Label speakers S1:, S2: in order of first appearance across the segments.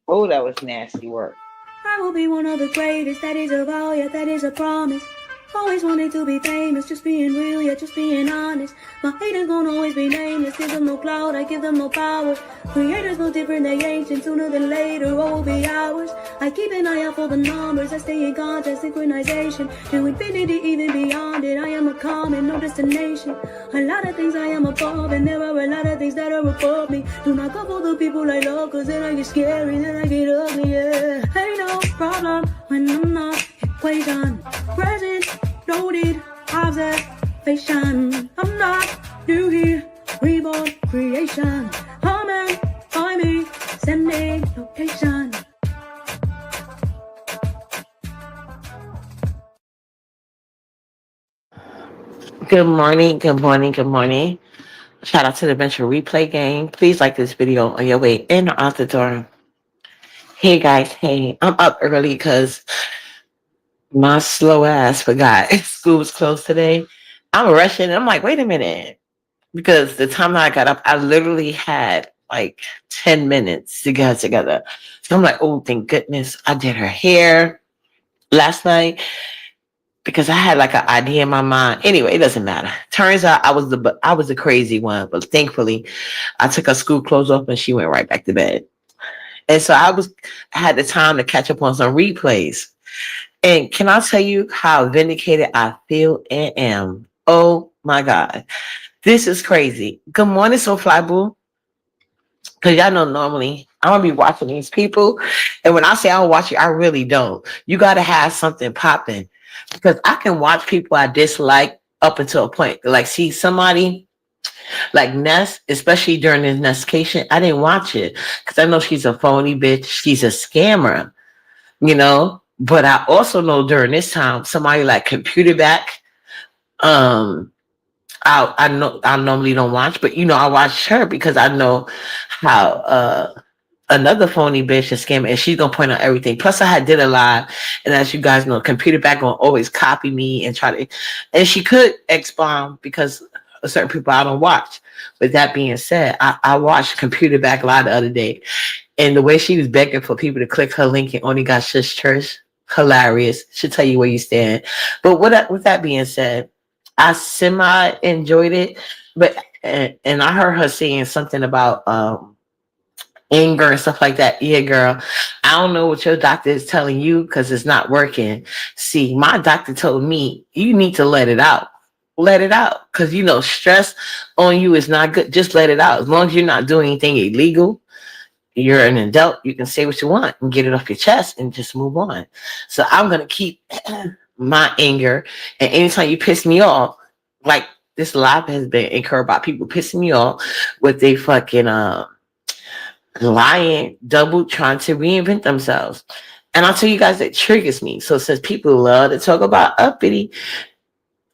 S1: Oh, that was nasty work.
S2: I will be one of the greatest, that is a vow, yeah, that is a promise. Always wanted to be famous, just being real, yeah, just being honest. My haters won't always be nameless, give them no clout, I give them no power. Creators no different, they ancient, sooner than later, all will be ours. I keep an eye out for the numbers, I stay in contact, synchronization. To infinity, even beyond it, I am a common, no destination. A lot of things I am above, and there are a lot of things that are above me. Do not go for the people I love, cause then I get scary, then I get ugly, yeah. Ain't no problem when I'm not equation. Present, noted, observation. I'm not new here, reborn creation. Amen, find me, send me location.
S3: Good morning, good morning, good morning. Shout out to the Venture Replay Game. Please like this video on your way in or out the door. Hey guys, hey, I'm up early because my slow ass forgot school was closed today. I'm rushing. I'm like, wait a minute. Because the time that I got up, I literally had like 10 minutes to get together. So I'm like, oh, thank goodness I did her hair last night because I had like an idea in my mind. Anyway, it doesn't matter. Turns out I was the crazy one, but thankfully I took her school clothes off and she went right back to bed. And so I had the time to catch up on some replays. And can I tell you how vindicated I feel and am? Oh my God. This is crazy. Good morning, So Fly Boo. Because y'all know normally I'm gonna be watching these people. And when I say I don't watch you, I really don't. You gotta have something popping. Because I can watch people I dislike up until a point. Like see somebody like Ness, especially during this Nestcation, I didn't watch it. Because I know she's a phony bitch, she's a scammer, you know. But I also know during this time, somebody like Computer Back, um, I know I normally don't watch, but you know, I watch her because I know how another phony bitch is scamming and she's gonna point out everything. Plus I had did a live, and as you guys know, Computer Back gonna always copy me and try to, and she could X-bomb because of certain people I don't watch. With that being said, I watched Computer Back live the other day, and the way she was begging for people to click her link and only got shush church, hilarious. Should tell you where you stand. But with that being said, I semi enjoyed it, but and I heard her saying something about anger and stuff like that. Yeah, girl, I don't know what your doctor is telling you because it's not working. See, my doctor told me you need to let it out. Let it out because you know stress on you is not good. Just let it out. As long as you're not doing anything illegal, you're an adult. You can say what you want and get it off your chest and just move on. So I'm gonna keep my anger. And anytime you piss me off, like this live has been incurred by people pissing me off with they fucking lying, double trying to reinvent themselves. And I'll tell you guys that triggers me. So since people love to talk about uppity,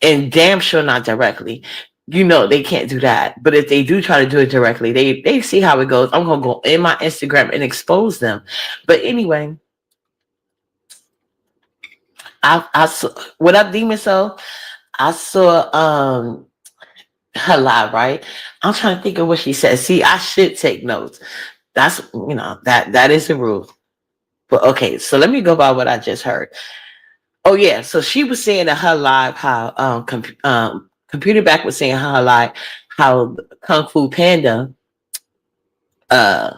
S3: and damn sure not directly, you know they can't do that. But if they do try to do it directly, they see how it goes. I'm gonna go in my Instagram and expose them. But anyway, I saw what up, Demon Soul. I saw her live, right? I'm trying to think of what she said. See, I should take notes. That's that is the rule. But okay, so let me go by what I just heard. Oh yeah, so she was saying in her live how Computer Back was saying her live how Kung Fu Panda uh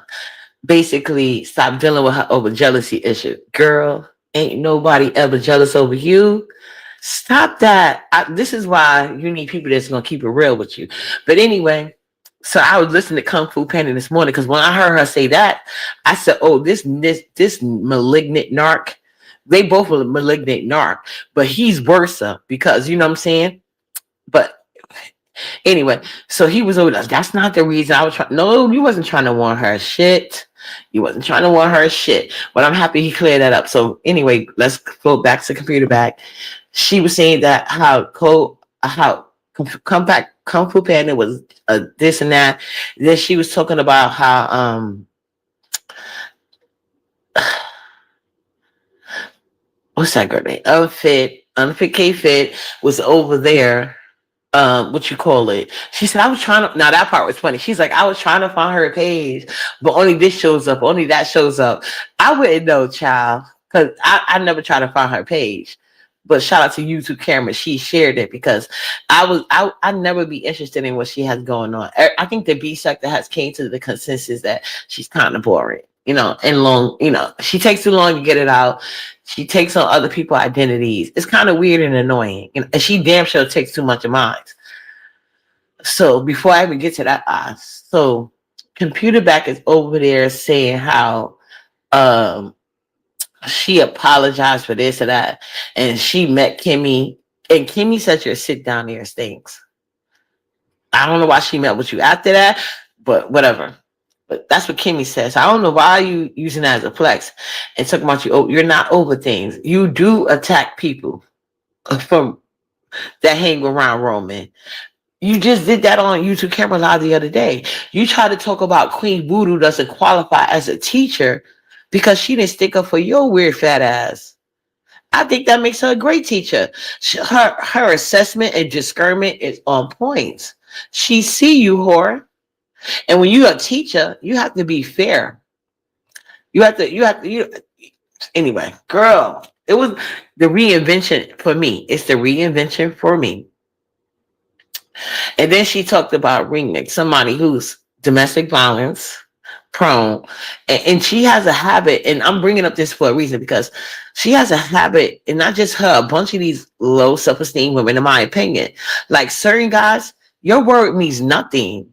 S3: basically stopped dealing with her over jealousy issue. Girl, ain't nobody ever jealous over you. Stop that. This is why you need people that's gonna keep it real with you. But anyway, so I was listening to Kung Fu Panda this morning because when I heard her say that, I said, "Oh, this malignant narc." They both were malignant narc, but he's worse because you know what I'm saying. But anyway, so he was over there. That's not the reason I was trying. No, you wasn't trying to warn her shit. You wasn't trying to warn her shit. But I'm happy he cleared that up. So anyway, let's go back to Computer Back. She was saying that how come back Kung Fu Panda was this and that. Then she was talking about how what's that girl name? Unfit K Fit was over there what you call it. She said, I was trying to, now that part was funny. She's like, I was trying to find her page, but only this shows up, only that shows up. I wouldn't know, child, because I never try to find her page. But shout out to YouTube Camera. She shared it because I never be interested in what she has going on. I think the B sector has came to the consensus that she's kind of boring, and long, she takes too long to get it out. She takes on other people's identities. It's kind of weird and annoying. And she damn sure takes too much of mine. So before I even get to that, so Computer Back is over there saying how um she apologized for this or that, and she met Kimmy, and Kimmy said your sit down there stinks. I don't know why she met with you after that, but whatever. But that's what Kimmy says. I don't know why you using that as a flex and talking about you. Oh, you're not over things. You do attack people from that hang around Roman. You just did that on YouTube Camera Live the other day. You tried to talk about Queen Voodoo doesn't qualify as a teacher because she didn't stick up for your weird fat ass. I think that makes her a great teacher. Her assessment and discernment is on point. She see you, whore. And when you're a teacher, you have to be fair. Anyway, girl, it was the reinvention for me. It's the reinvention for me. And then she talked about Ringnick, somebody who's domestic violence prone. And she has a habit, and I'm bringing up this for a reason, because she has a habit, and not just her, a bunch of these low self-esteem women, in my opinion. Like certain guys, your word means nothing.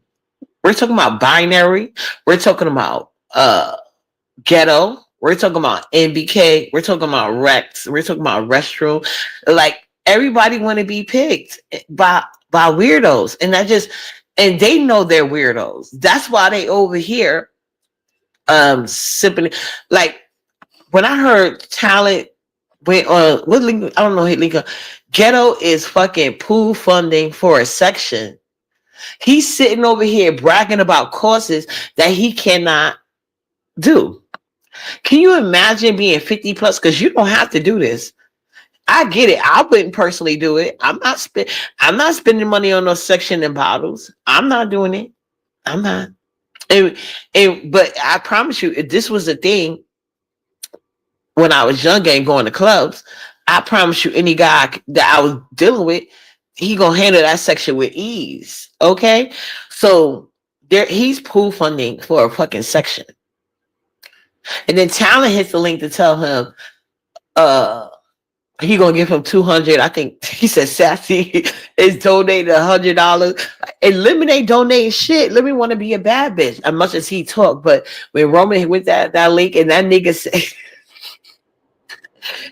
S3: We're talking about binary. We're talking about ghetto. We're talking about NBK. We're talking about Rex. We're talking about restroom. Like everybody want to be picked by weirdos, and they know they're weirdos. That's why they over here sipping. Like when I heard Talent went on what link, I don't know, link, Ghetto is fucking pool funding for a section. He's sitting over here bragging about courses that he cannot do. Can you imagine being 50 plus? Because you don't have to do this. I get it. I wouldn't personally do it. I'm not spending money on those section and bottles. I'm not doing it. I'm not. But I promise you, if this was a thing when I was younger and going to clubs, I promise you, any guy that I was dealing with, he gonna handle that section with ease. Okay, so he's pool funding for a fucking section, and then Talent hits the link to tell him, he gonna give him 200. I think he said Sassy is donating $100. Eliminate donating shit. Let me want to be a bad bitch. As much as he talked, but when Roman with that link and that nigga said.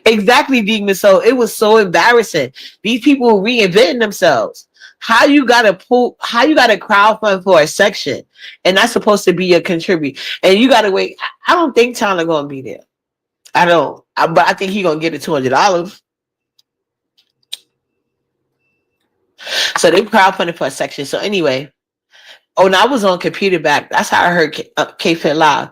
S3: Exactly, Demon. So it was so embarrassing. These people were reinventing themselves. How you gotta crowdfund for a section, and that's supposed to be a contribute, and you gotta wait. I don't think Tyler gonna be there. I don't, but I think he gonna get the $200. So they crowdfunded for a section. So anyway, and I was on Computer Back. That's how I heard K-Fit Live.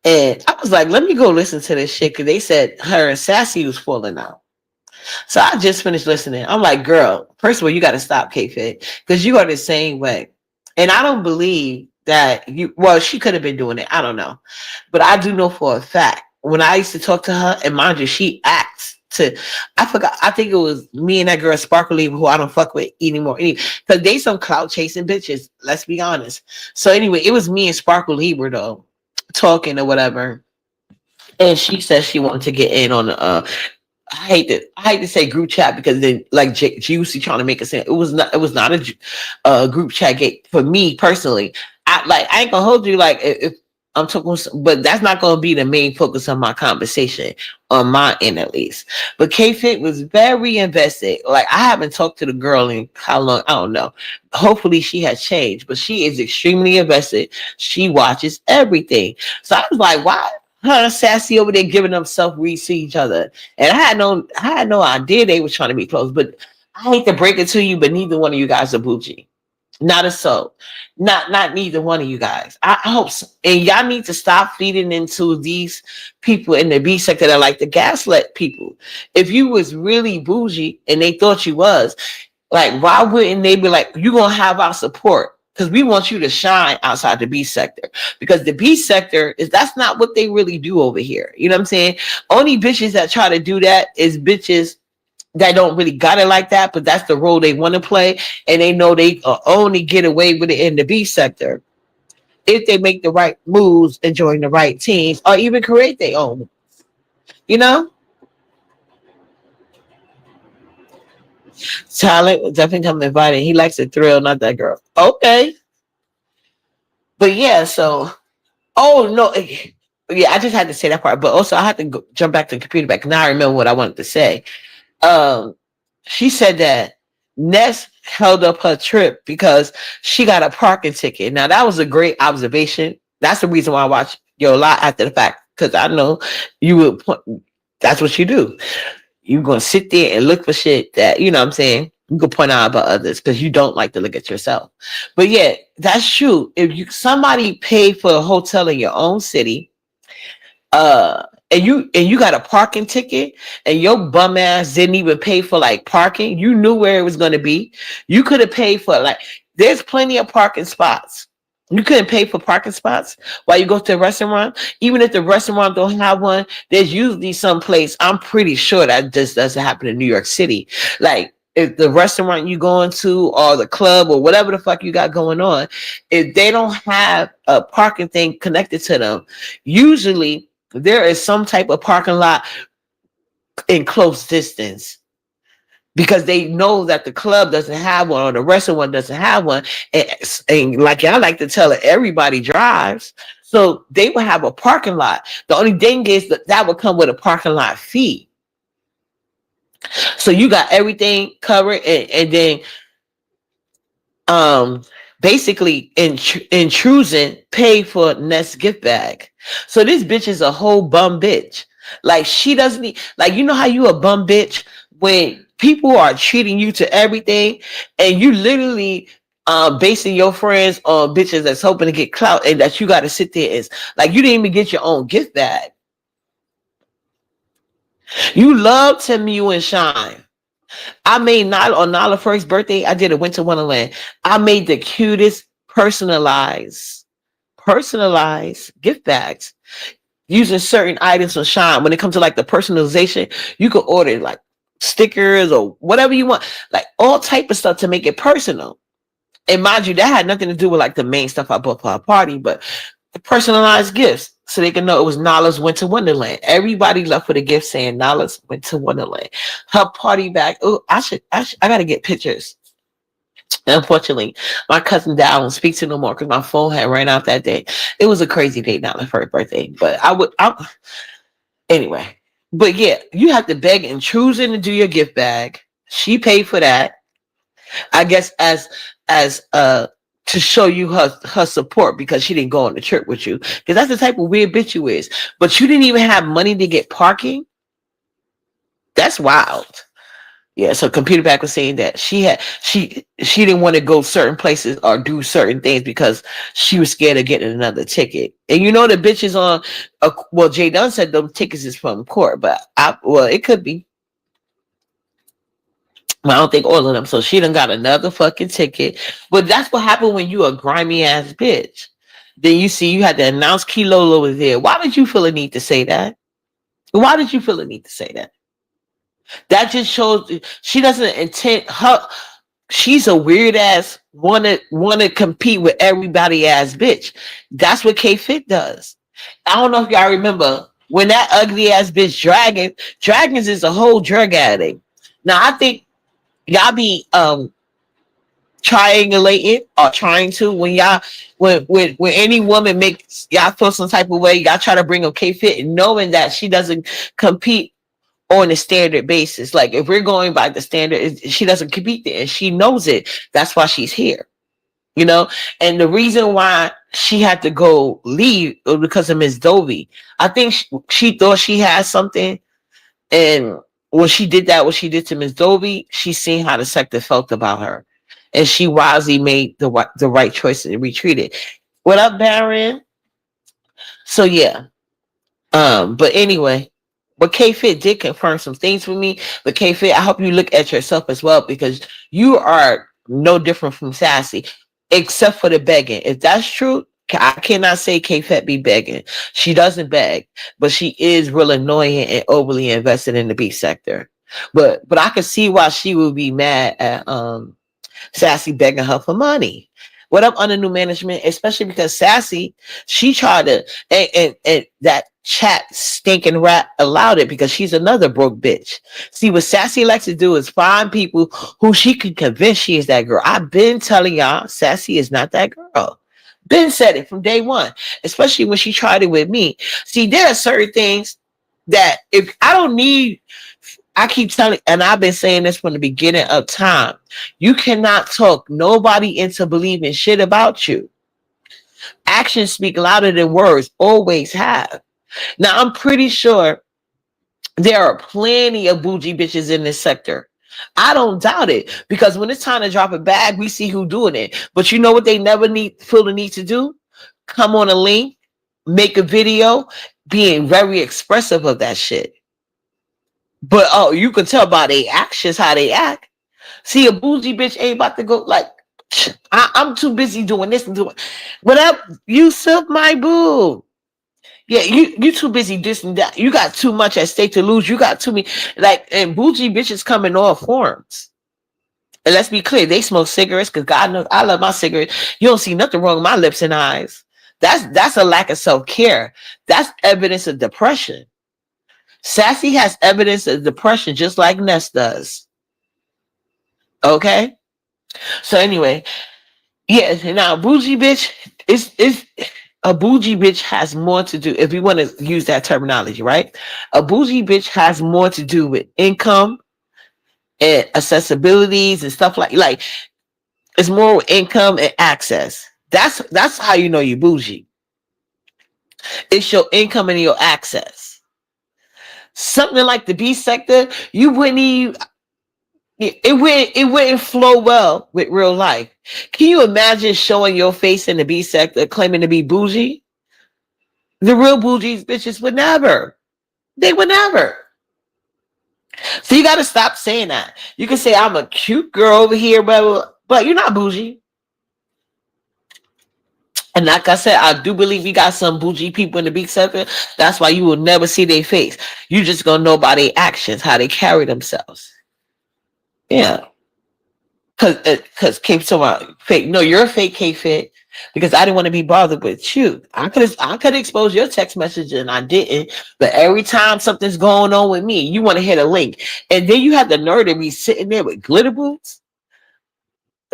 S3: And I was like, let me go listen to this shit, because they said her and Sassy was falling out. So I just finished listening. I'm like, girl, first of all, you got to stop, K-Fit, because you are the same way. And I don't believe that she could have been doing it. I don't know. But I do know for a fact, when I used to talk to her, and mind you, she acts I forgot, I think it was me and that girl Sparkle Lee, who I don't fuck with anymore. Because they some clout chasing bitches, let's be honest. So anyway, it was me and Sparkle Lieber though, talking or whatever, and she said she wanted to get in on the I hate to say group chat, because then like Juicy trying to make it sound it was not a group chat gate for me personally. I ain't gonna hold you, like if I'm talking, but that's not gonna be the main focus of my conversation on my end at least. But K-Fit was very invested. Like I haven't talked to the girl in how long, I don't know. Hopefully she has changed, but she is extremely invested. She watches everything. So I was like, why? Her and Sassy over there giving them self-reads to each other. And I had no idea they were trying to be close. But I hate to break it to you, but neither one of you guys are bougie. Not a soul. Not neither one of you guys. I hope so. And y'all need to stop feeding into these people in the B sector that like to gaslight people. If you was really bougie and they thought you was, Like, why wouldn't they be like, you're gonna have our support? Because we want you to shine outside the B sector. Because the B sector that's not what they really do over here. You know what I'm saying? Only bitches that try to do that is bitches that don't really got it like that, but that's the role they want to play, and they know they only get away with it in the B sector if they make the right moves and join the right teams, or even create their own. You know, talent definitely come invited. He likes the thrill, not that girl. Okay, but yeah. So, oh no, yeah. I just had to say that part, but also I had to jump back to the computer back. Now I remember what I wanted to say. Um, she said that Ness held up her trip because she got a parking ticket. Now that was a great observation. That's the reason why I watched your lot after the fact, because I know you would. That's what you do. You're gonna sit there and look for shit that you know what I'm saying. You can point out about others because you don't like to look at yourself. But yeah, that's true. If you somebody paid for a hotel in your own city, and you got a parking ticket and your bum ass didn't even pay for like parking, you knew where it was going to be. You could have paid for like there's plenty of parking spots. You couldn't pay for parking spots while you go to a restaurant. Even if the restaurant don't have one, there's usually some place. I'm pretty sure that just doesn't happen in New York City. Like if the restaurant you going to or the club or whatever the fuck you got going on, if they don't have a parking thing connected to them, usually there is some type of parking lot in close distance because they know that the club doesn't have one or the restaurant doesn't have one. And like I like to tell it, everybody drives. So they will have a parking lot. The only thing is that would come with a parking lot fee. So you got everything covered, and then basically intrusion pay for Ness gift bag. So this bitch is a whole bum bitch. Like she doesn't need, like, you know how you a bum bitch when people are treating you to everything and you literally basing your friends on bitches that's hoping to get clout, and that you got to sit there is like you didn't even get your own gift bag. You love Tim You and Shine. I made Nala on Nala's first birthday. I did a Winter Wonderland. I made the cutest personalized gift bags using certain items from Shine. When it comes to like the personalization, you could order like stickers or whatever you want, like all type of stuff to make it personal. And mind you, that had nothing to do with like the main stuff I bought for our party, but the personalized gifts so they can know it was Nala's Winter Wonderland. Everybody left with a gift saying Nala's Winter Wonderland. Her party bag. Oh, I gotta get pictures. Unfortunately, my cousin died. I don't speak to no more because my phone had ran out that day. It was a crazy day, Nala's first birthday. But anyway. But yeah, you have to beg and choosing to do your gift bag. She paid for that. I guess as to show you her support because she didn't go on the trip with you. Because that's the type of weird bitch you is. But you didn't even have money to get parking. That's wild. Yeah, so computer back was saying that she didn't want to go certain places or do certain things because she was scared of getting another ticket. And you know the bitch is on well, Jay Dunn said those tickets is from court, but it could be. I don't think all of them. So she done got another fucking ticket. But that's what happened when you a grimy ass bitch. Then you see you had to announce Kilolo was there. Why did you feel a need to say that? Why did you feel a need to say that? That just shows she doesn't intend her. She's a weird ass wanna compete with everybody ass bitch. That's what K Fit does. I don't know if y'all remember when that ugly ass bitch Dragons is a whole drug addict. Now I think y'all be triangulating or trying to when any woman makes y'all feel some type of way, y'all try to bring up K Fit, knowing that she doesn't compete on a standard basis. Like if we're going by the standard, she doesn't compete there and she knows it. That's why she's here. You know, and the reason why she had to go leave was because of Miss Dovey. I think she thought she had something, and when she did that, what she did to Miss Dovey, she seen how the sector felt about her, and she wisely made the right choice and retreated. What up, Baron? So yeah, but anyway, But K-Fit did confirm some things for me. But K-Fit, I hope you look at yourself as well, because you are no different from Sassy, except for the begging. If that's true, I cannot say K-Fit be begging. She doesn't beg, but she is real annoying and overly invested in the beef sector. But I could see why she would be mad at Sassy begging her for money. What up under new management? Especially because Sassy, she tried to, and that chat stinking rat allowed it because she's another broke bitch. See, what Sassy likes to do is find people who she can convince she is that girl. I've been telling y'all, Sassy is not that girl. Ben said it from day one, especially when she tried it with me. See, there are certain things that if I don't need, I keep telling, and I've been saying this from the beginning of time, you cannot talk nobody into believing shit about you. Actions speak louder than words, always have. Now, I'm pretty sure there are plenty of bougie bitches in this sector. I don't doubt it, because when it's time to drop a bag, we see who doing it. But you know what they never feel the need to do? Come on a link, make a video, being very expressive of that shit. But oh, you can tell by their actions how they act. See, a bougie bitch ain't about to go like, I'm too busy doing this and doing whatever. You sip my boo. Yeah, you too busy this and that. You got too much at stake to lose. You got too many, like, and bougie bitches come in all forms. And let's be clear, they smoke cigarettes because God knows I love my cigarettes. You don't see nothing wrong with my lips and eyes. That's a lack of self-care. That's evidence of depression. Sassy has evidence of depression just like Ness does. Okay? So anyway, yeah, now bougie bitch is a bougie bitch has more to do, if we want to use that terminology, right? A bougie bitch has more to do with income and accessibilities and stuff like it's more income and access. That's how you know you bougie. It's your income and your access. Something like the B sector, you wouldn't even, it wouldn't flow well with real life. Can you imagine showing your face in the B sector claiming to be bougie? The real bougie bitches would never. They would never. So you got to stop saying that. You can say I'm a cute girl over here, but you're not bougie. And like I said, I do believe we got some bougie people in the big sector. That's why you will never see their face. You just gonna know by their actions, how they carry themselves. Yeah. Cause Cape somehow fake. No, you're a fake K-Fit, because I didn't want to be bothered with you. I could expose your text message and I didn't. But every time something's going on with me, you want to hit a link. And then you have the nerve to be sitting there with glitter boots.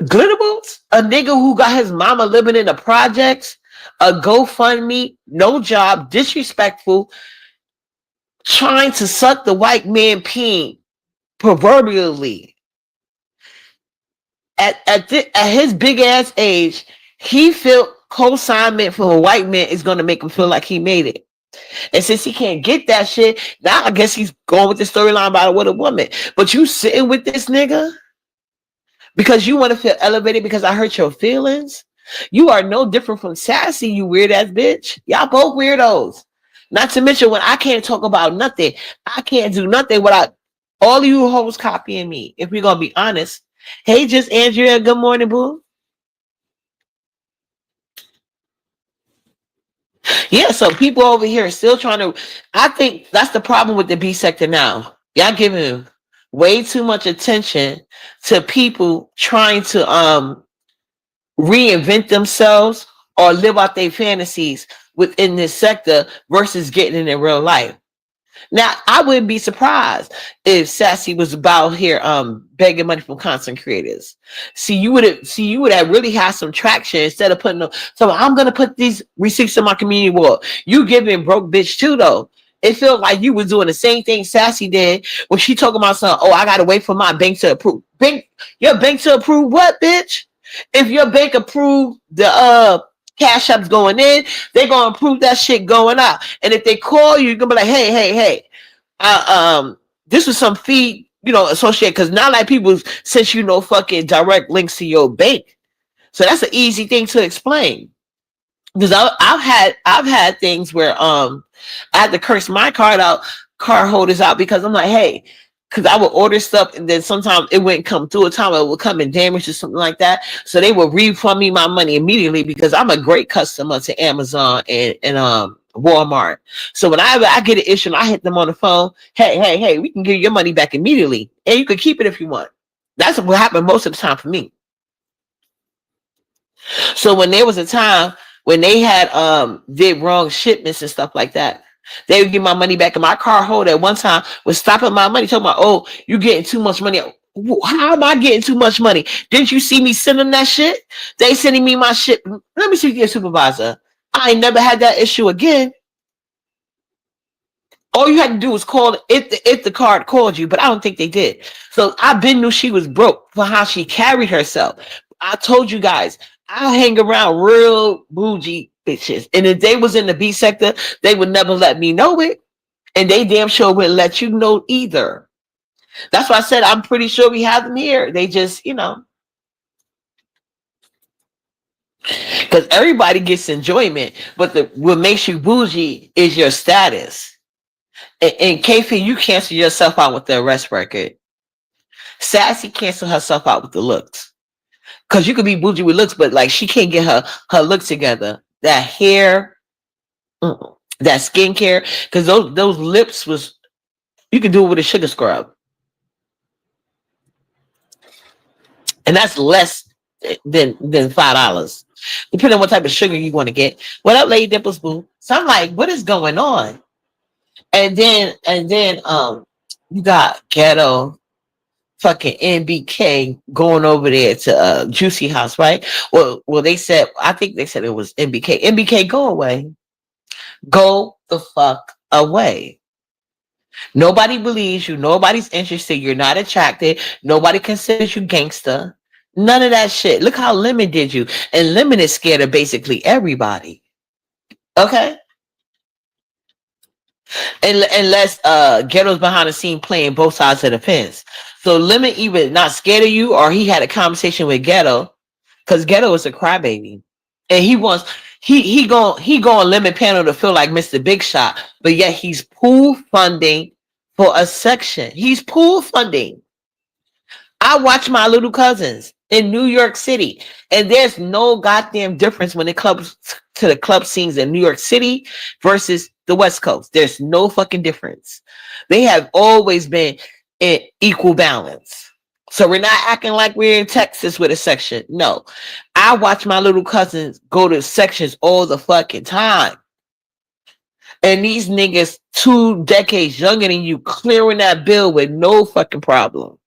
S3: Glitter boots? A nigga who got his mama living in the projects, a GoFundMe, no job, disrespectful, trying to suck the white man peen proverbially. At his big ass age, he felt co-signment from a white man is going to make him feel like he made it. And since he can't get that shit, now I guess he's going with the storyline about it with a woman. But you sitting with this nigga because you want to feel elevated because I hurt your feelings? You are no different from Sassy, you weird ass bitch. Y'all both weirdos. Not to mention, when I can't talk about nothing, I can't do nothing without all of you hoes copying me. If we're going to be honest. Hey, just Andrea, good morning, boo. Yeah, so people over here are still trying to, I think that's the problem with the B sector now. Y'all giving way too much attention to people trying to reinvent themselves or live out their fantasies within this sector versus getting it in real life. Now, I wouldn't be surprised if Sassy was about here begging money from content creators. You would have really had some traction instead of putting them. So I'm gonna put these receipts in my community wall. You giving broke bitch too though. It felt like you was doing the same thing Sassy did when she talking about something. Oh, I gotta wait for my bank to approve. Your bank to approve what, bitch? If your bank approve the cash app's going in, they're gonna approve that shit going out. And if they call you, you're gonna be like, hey, this was some fee, associated, because not like people sent you no fucking direct links to your bank. So that's an easy thing to explain. Because I've had things where I had to curse my card out card holders out because I'm like, hey, because I would order stuff and then sometimes it wouldn't come through. A time it would come in damaged or something like that. So they would refund me my money immediately because I'm a great customer to Amazon and Walmart. So whenever I get an issue and I hit them on the phone, hey, we can give you your money back immediately. And you can keep it if you want. That's what happened most of the time for me. So when there was a time when they had did wrong shipments and stuff like that, they would give my money back. And my car holder at one time was stopping my money, talking about, oh, you getting too much money. How am I getting too much money? Didn't you see me send them that shit? They sending me my shit. Let me see your supervisor. I ain't never had that issue again. All you had to do was call if the card called you, but I don't think they did. So I been knew she was broke for how she carried herself. I told you guys, I hang around real bougie bitches. And if they was in the B sector, they would never let me know it. And they damn sure wouldn't let you know either. That's why I said I'm pretty sure we have them here. They just, because everybody gets enjoyment, but what makes you bougie is your status. In KP, you cancel yourself out with the arrest record. Sassy canceled herself out with the looks. Because you could be bougie with looks, but like she can't get her looks together. That hair, that skincare, because those lips was, you could do it with a sugar scrub. And that's less than $5. Depending on what type of sugar you want to get. What up, Lady Dimples Boo? So I'm like, what is going on? And then you got ghetto fucking NBK going over there to Juicy House, right? Well, they said, I think they said it was NBK. NBK, go away. Go the fuck away. Nobody believes you. Nobody's interested. You're not attracted. Nobody considers you gangster. None of that shit. Look how Lemon did you. And Lemon is scared of basically everybody. Okay? Unless Ghetto's behind the scene playing both sides of the fence. So Lemon either not scared of you or he had a conversation with Ghetto because Ghetto is a crybaby. And he going Lemon panel to feel like Mr. Big Shot, but yet he's pool funding for a section. He's pool funding. I watch My Little Cousins in New York City, and there's no goddamn difference when it comes to the club scenes in New York City versus the West Coast. There's no fucking difference. They have always been in equal balance. So we're not acting like we're in Texas with a section. No. I watch My Little Cousins go to sections all the fucking time. And these niggas 2 decades younger than you clearing that bill with no fucking problem.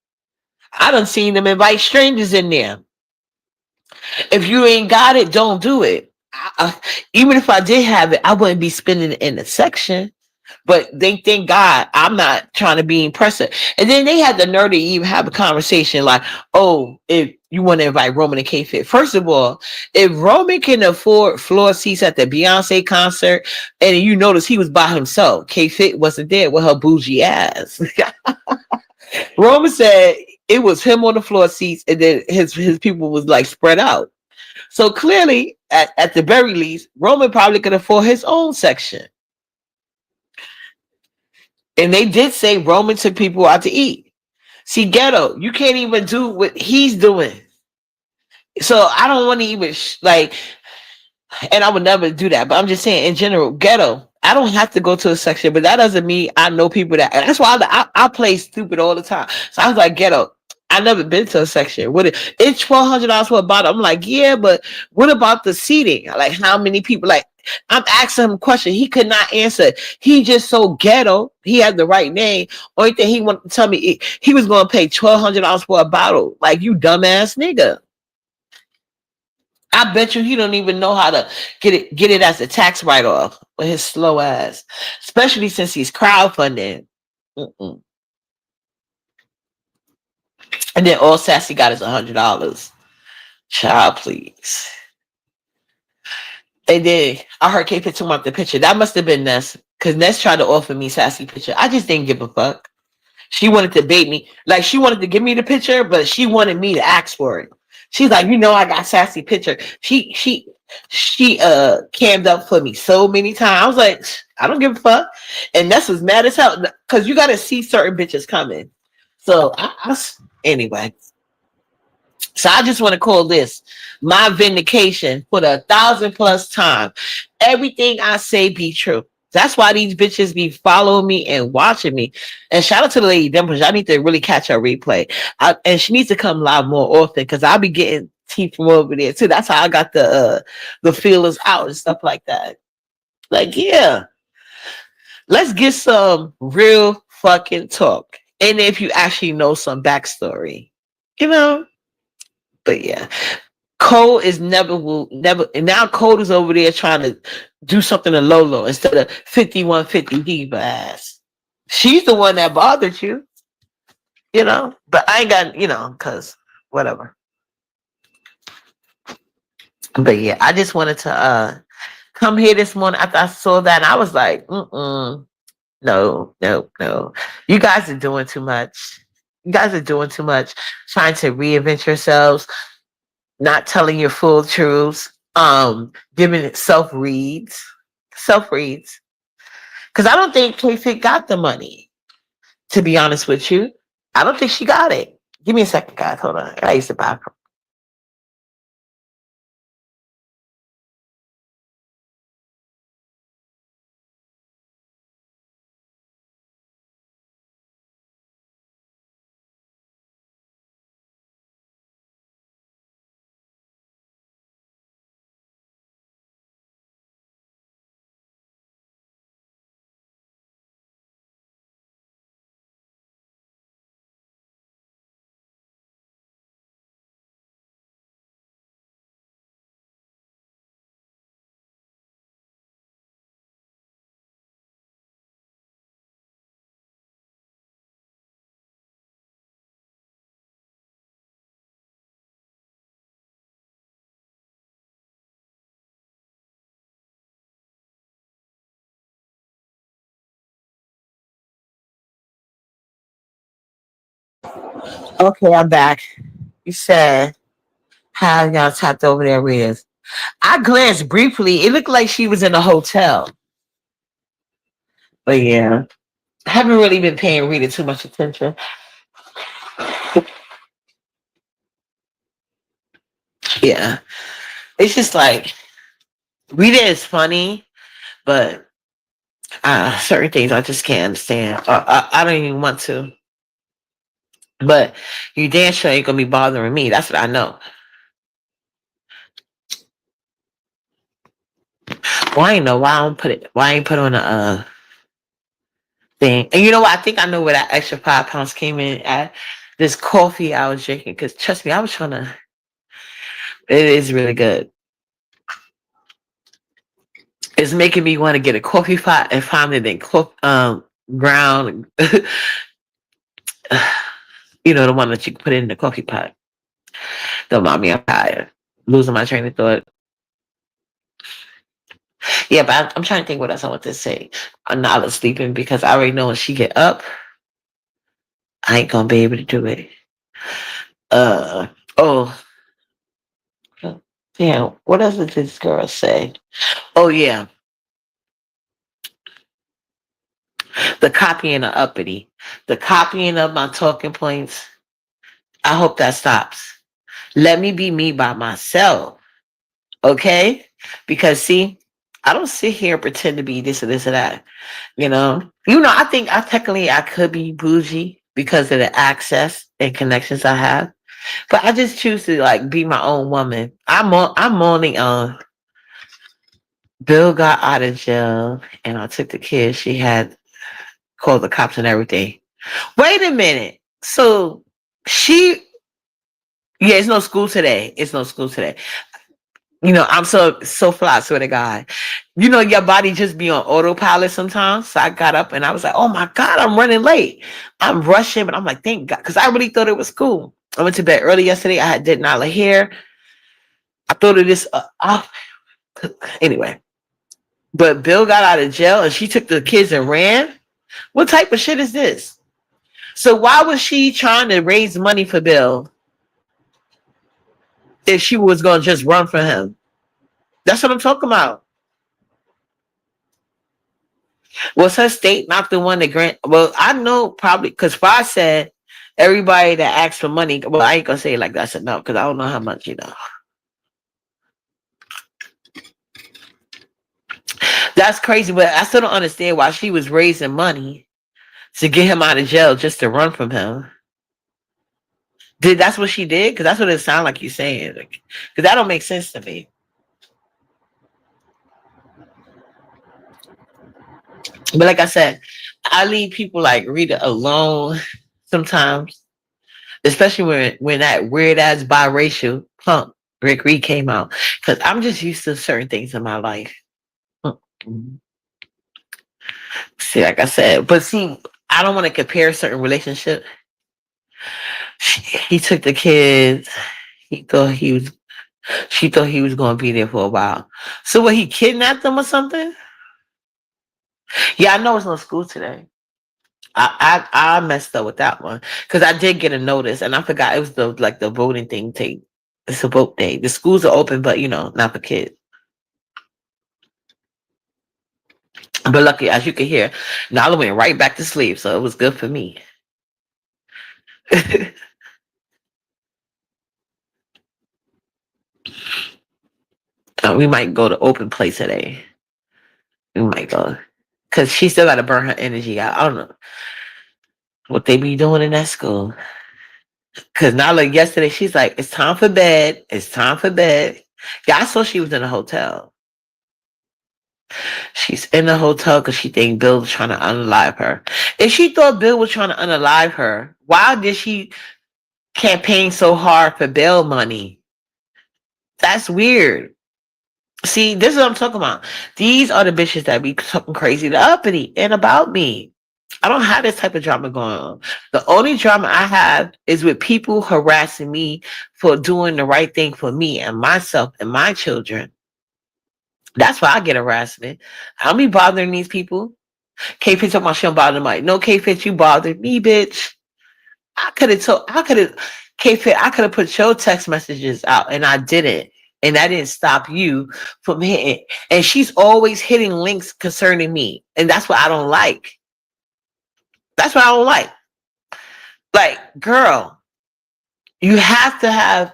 S3: I done seen them invite strangers in there. If you ain't got it, don't do it. Even if I did have it, I wouldn't be spending it in the section. But they thank God I'm not trying to be impressive. And then they had the nerve to even have a conversation like, oh, if you want to invite Roman and K-Fit. First of all, if Roman can afford floor seats at the Beyonce concert, and you notice he was by himself, K-Fit wasn't there with her bougie ass. Roman said it was him on the floor seats, and then his people was like spread out. So clearly, at the very least, Roman probably could afford his own section. And they did say Roman took people out to eat. See, Ghetto, you can't even do what he's doing. So I don't want to even and I would never do that. But I'm just saying, in general, Ghetto, I don't have to go to a section, but that doesn't mean I know people that. And that's why I play stupid all the time. So I was like, Ghetto, I never been to a section. It's $1,200 for a bottle. I'm like, yeah, but what about the seating? Like, how many people? Like, I'm asking him a question. He could not answer. He just so ghetto. He had the right name. Only thing he wanted to tell me, he was going to pay $1,200 for a bottle. Like, you dumbass nigga. I bet you he don't even know how to get it as a tax write-off with his slow ass, especially since he's crowdfunding. Mm-mm. And then all Sassy got is $100. Child, please. And then I heard K-Fit talking about the picture. That must have been Ness, because Ness tried to offer me Sassy picture. I just didn't give a fuck. She wanted to bait me. Like, she wanted to give me the picture, but she wanted me to ask for it. She's like, I got sassy picture. She cammed up for me so many times. I was like, I don't give a fuck. And that's was mad as hell. Cause you gotta see certain bitches coming. So anyway. So I just want to call this my vindication for the 1,000+ time. Everything I say be true. That's why these bitches be following me and watching me. And shout out to the lady Dimples. I need to really catch her replay. And she needs to come live more often because I'll be getting tea from over there too. That's how I got the feelers out and stuff like that. Like, yeah, let's get some real fucking talk. And if you actually know some backstory, you know. But yeah, Cole is never, and now Cole is over there trying to do something to Lolo instead of 5150 diva ass. She's the one that bothered you, but I ain't got, cause whatever. But yeah, I just wanted to come here this morning after I saw that and I was like, no. You guys are doing too much. You guys are doing too much trying to reinvent yourselves, not telling your full truths, giving it self reads. Because I don't think K-Fit got the money, to be honest with you. I don't think she got it. Give me a second, guys. Hold on. I used to buy from. Okay, I'm back. You said how y'all tapped over their readers. I glanced briefly. It looked like she was in a hotel. But yeah, I haven't really been paying Rita too much attention. Yeah. It's just like Rita is funny, but certain things I just can't understand. I don't even want to. But you damn sure ain't gonna be bothering me. That's what I know. Well, I ain't know why I don't put it. Why I ain't put on a thing. And you know what? I think I know where that extra 5 pounds came in at. This coffee I was drinking. Because trust me, I was trying to. It is really good. It's making me want to get a coffee pot and find it in ground. The one that you can put in the coffee pot. Don't mind me, I'm tired. Losing my train of thought. Yeah, but I'm trying to think what else I want to say. I'm not sleeping because I already know when she get up, I ain't gonna be able to do it. Oh, yeah. What else did this girl say? Oh yeah, the copying of Uppity, the copying of my talking points. I hope that stops. Let me be me by myself, okay? Because see, I don't sit here and pretend to be this or this or that. I think I could be bougie because of the access and connections I have. But I just choose to like be my own woman. I'm only Bill got out of jail and I took the kid. She had called the cops and everything. Wait a minute. So she it's no school today. It's no school today. I'm so fly, I swear to God. Your body just be on autopilot sometimes. So I got up and I was like, oh my God, I'm running late. I'm rushing, but I'm like, thank God. Because I really thought it was cool. I went to bed early yesterday. I did not like hair. I thought of this off. Anyway. But Bill got out of jail and she took the kids and ran. What type of shit is this? So why was she trying to raise money for Bill? if she was gonna just run for him. That's what I'm talking about. Was her state not the one that grant? Well, I know probably because Fox said everybody that asks for money. Well, I ain't gonna say it like that. I said no because I don't know how much you know. That's crazy, but I still don't understand why she was raising money to get him out of jail just to run from him. Did that's what she did? Because that's what it sounds like you saying. Because that don't make sense to me. But like I said, I leave people like Rita alone sometimes, especially when that weird ass biracial punk Rick Reed came out. Because I'm just used to certain things in my life. Mm. See, like I said, but see, I don't want to compare certain relationships. He took the kids. He thought he was. She thought he was going to be there for a while. So what? He kidnapped them or something? Yeah, I know it's no school today. I messed up with that one because I did get a notice and I forgot it was the voting thing. It's a vote day. The schools are open, but not for kids. But lucky, as you can hear, Nala went right back to sleep, so it was good for me. We might go to open play today. We might go because she still got to burn her energy out. I don't know what they be doing in that school. Because Nala yesterday, she's like, "It's time for bed. It's time for bed." Yeah, I saw she was in a hotel. She's in the hotel because she think Bill was trying to unalive her. If she thought Bill was trying to unalive her, why did she campaign so hard for bail money? That's weird. See, this is what I'm talking about. These are the bitches that be talking crazy to Uppity and about me. I don't have this type of drama going on. The only drama I have is with people harassing me for doing the right thing for me and myself and my children. That's why I get harassment. I don't be bothering these people. K-Fit talking about she don't bother Mike. No, K-Fit, you bothered me, bitch. K-Fit, I could have put your text messages out and I didn't. And that didn't stop you from hitting. And she's always hitting links concerning me. And that's what I don't like. That's what I don't like. Like, girl, you have to have.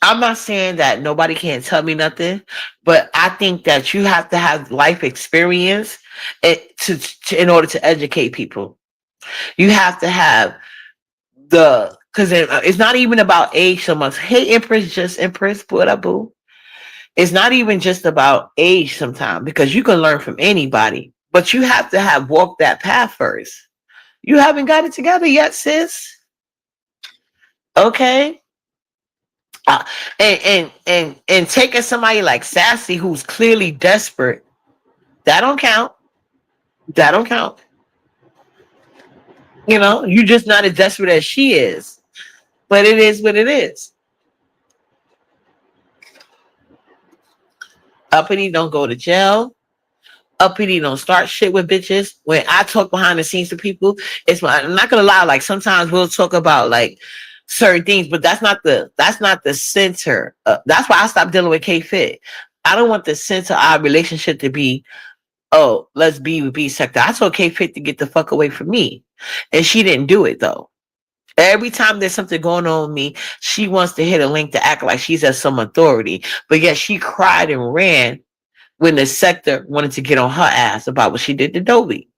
S3: I'm not saying that nobody can't tell me nothing, but I think that you have to have life experience in order to educate people. You have to have because it's not even about age so much. Hey, Empress, just Empress, what up, boo? It's not even just about age sometimes because you can learn from anybody, but you have to have walked that path first. You haven't got it together yet, sis. Okay. Uh, and taking somebody like Sassy who's clearly desperate, that don't count. That don't count. You just not as desperate as she is. But it is what it is. Uppity don't go to jail. Uppity don't start shit with bitches. When I talk behind the scenes to people, I'm not gonna lie. Like sometimes we'll talk about like certain things, but that's not the center. That's why I stopped dealing with K Fit. I don't want the center of our relationship to be, oh, let's be with B sector. I told K Fit to get the fuck away from me, and she didn't do it though. Every time there's something going on with me, she wants to hit a link to act like she's at some authority, but yet she cried and ran when the sector wanted to get on her ass about what she did to Dobie.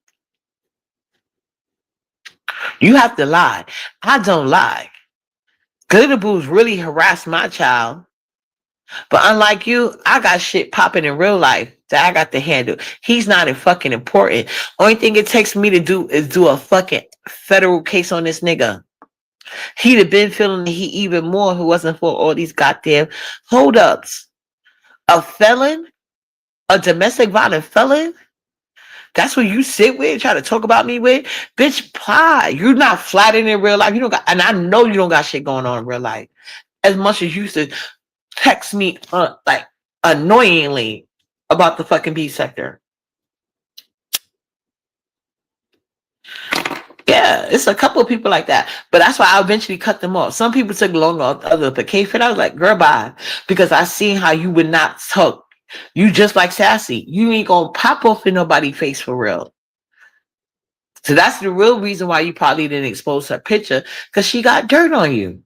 S3: You have to lie. I don't lie. Glitter Boo's really harassed my child. But unlike you, I got shit popping in real life that I got to handle. He's not fucking important. Only thing it takes me to do is do a fucking federal case on this nigga. He'd have been feeling the heat even more who wasn't for all these goddamn holdups. A felon? A domestic violent felon? That's what you sit with, try to talk about me with? Bitch, pie. You're not flattered in real life. You don't got, and I know you don't got shit going on in real life. As much as you used to text me like annoyingly about the fucking B sector. Yeah, Yeah, it's a couple of people like that. But that's why I eventually cut them off. Some people took longer, other but K-Fit, I was like, girl, bye. Because I seen how you would not talk. You just like Sassy. You ain't gonna pop off in nobody's face for real. So that's the real reason why you probably didn't expose her picture, because she got dirt on you.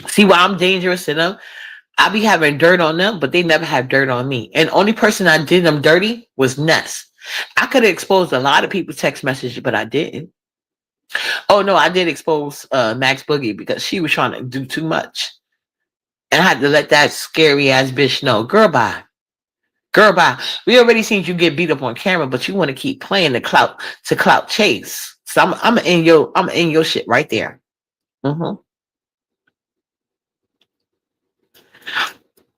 S3: See why I'm dangerous to them? I be having dirt on them, but they never have dirt on me. And the only person I did them dirty was Ness. I could have exposed a lot of people's text messages, but I didn't. Oh no, I did expose Max Boogie because she was trying to do too much. And I had to let that scary ass bitch know, girl bye. Girl bye. We already seen you get beat up on camera, but you want to keep playing the clout chase. So I'm in your shit right there. Hmm.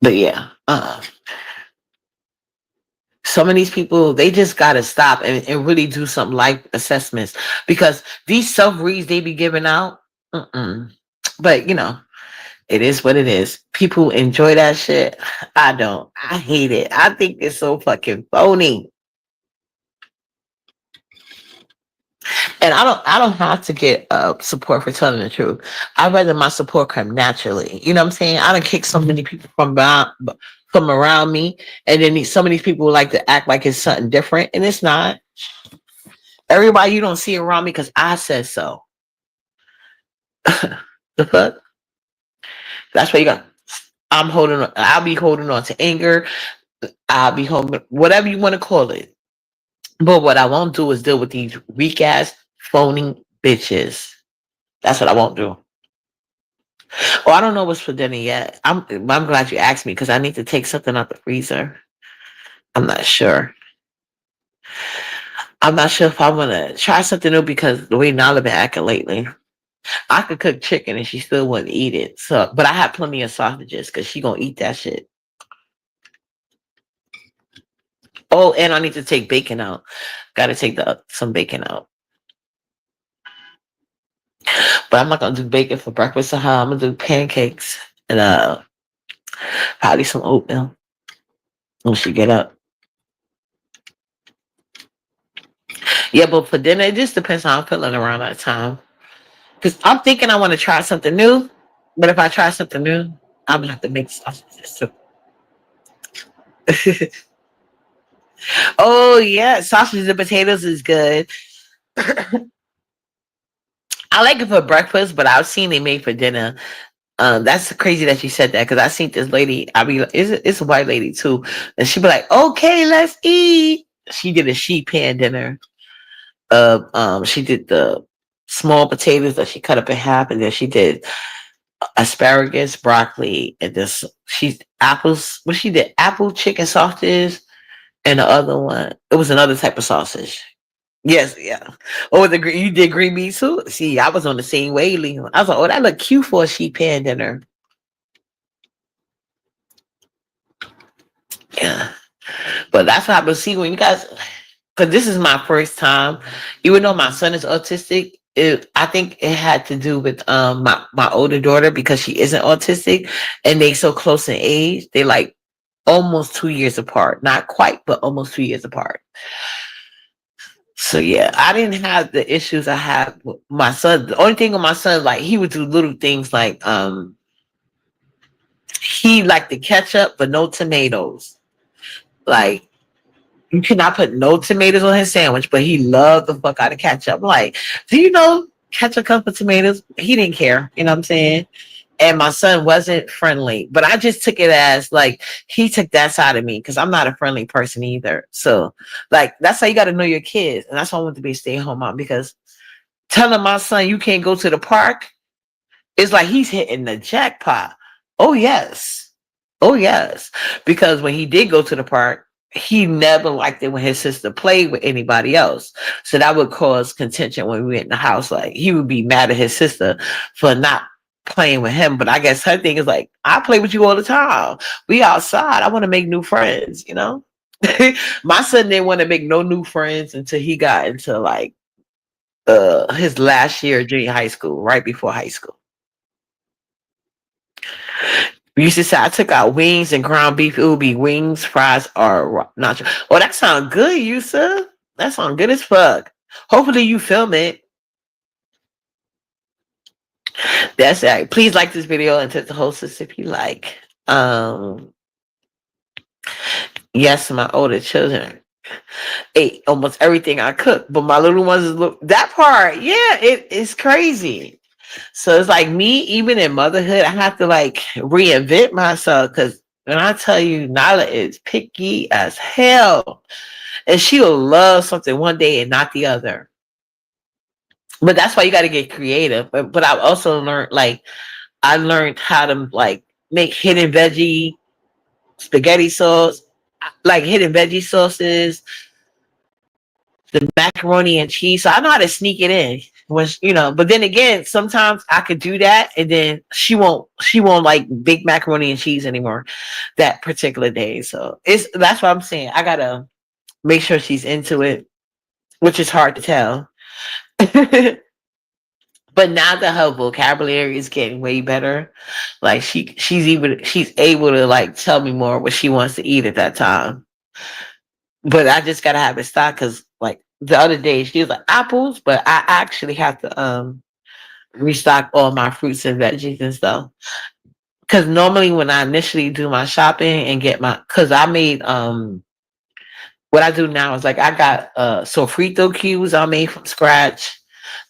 S3: But yeah, some of these people, they just gotta stop and really do some life assessments, because these self reads they be giving out. Mm-mm. But it is what it is. People enjoy that shit. I don't. I hate it. I think it's so fucking phony. And I don't have to get support for telling the truth. I'd rather my support come naturally. You know what I'm saying? I don't kick so many people from around me, and then some of these people like to act like it's something different, and it's not. Everybody you don't see around me because I said so. The fuck? That's why you got. I'm holding on. I'll be holding on to anger. I'll be holding whatever you want to call it. But what I won't do is deal with these weak ass phony bitches. That's what I won't do. Oh, I don't know what's for dinner yet. I'm glad you asked me because I need to take something out the freezer. I'm not sure. I'm not sure if I want to try something new because the way Nala been acting lately. I could cook chicken and she still wouldn't eat it. So, but I have plenty of sausages because she gonna eat that shit. Oh, and I need to take bacon out. Got to take some bacon out. But I'm not gonna do bacon for breakfast. So I'm gonna do pancakes and probably some oatmeal when she get up. Yeah, but for dinner, it just depends how I'm feeling around that time. Because I'm thinking I want to try something new. But if I try something new, I'm gonna have to make sausages too. Oh yeah, sausages and potatoes is good. I like it for breakfast, but I've seen it made for dinner. That's crazy that you said that because I seen this lady. I mean, it's a white lady too, and she be like, "Okay, let's eat." She did a sheet pan dinner. She did the small potatoes that she cut up in half, and then she did asparagus, broccoli, and this she apples. What she did, apple chicken sausages, and the other one, it was another type of sausage. Yes, yeah. Oh, you did green beans too. See, I was on the same wavelength. I was like, oh, that look cute for a sheet pan dinner. Yeah, but that's what I've been seeing when you guys, because this is my first time. Even though my son is autistic, I think it had to do with my older daughter because she isn't autistic, and they so close in age. They like almost 2 years apart. Not quite, but almost 2 years apart. So yeah, I didn't have the issues I had with my son. The only thing with my son, like he would do little things like he liked the ketchup but no tomatoes. Like you cannot put no tomatoes on his sandwich, but he loved the fuck out of ketchup. Like, do you know ketchup comes with tomatoes? He didn't care. You know what I'm saying? And my son wasn't friendly, but I just took it as like he took that side of me because I'm not a friendly person either. So, like, that's how you got to know your kids, and that's why I want to be a stay-at-home mom because telling my son you can't go to the park is like he's hitting the jackpot. Oh yes, oh yes, because when he did go to the park, he never liked it when his sister played with anybody else. So that would cause contention when we went in the house. Like he would be mad at his sister for not playing with him. But I guess her thing is like, I play with you all the time. We outside. I want to make new friends, you know? My son didn't want to make no new friends until he got into like his last year of junior high school, right before high school. We used to say I took out wings and ground beef. It would be wings, fries, or nacho. Oh, that sounds good, Yusuf. That sounds good as fuck. Hopefully you film it. That's it. Please like this video and tip the hostess if you like. Yes, my older children ate almost everything I cooked, but my little ones look that part. Yeah, it's crazy. So it's like me, even in motherhood, I have to like reinvent myself because when I tell you, Nyla is picky as hell, and she'll love something one day and not the other. But that's why you got to get creative. But I've also learned like I learned how to like make hidden veggie spaghetti sauce, like hidden veggie sauces, the macaroni and cheese. So I know how to sneak it in. When but then again, sometimes I could do that, and then she won't like big macaroni and cheese anymore that particular day. So that's what I'm saying. I gotta make sure she's into it, which is hard to tell. But now that her vocabulary is getting way better, like she's able to like tell me more what she wants to eat at that time. But I just gotta have it stocked because like the other day she was like apples, but I actually have to restock all my fruits and veggies and stuff. Because normally when I initially do my shopping and get because I made what I do now is like I got sofrito cubes I made from scratch.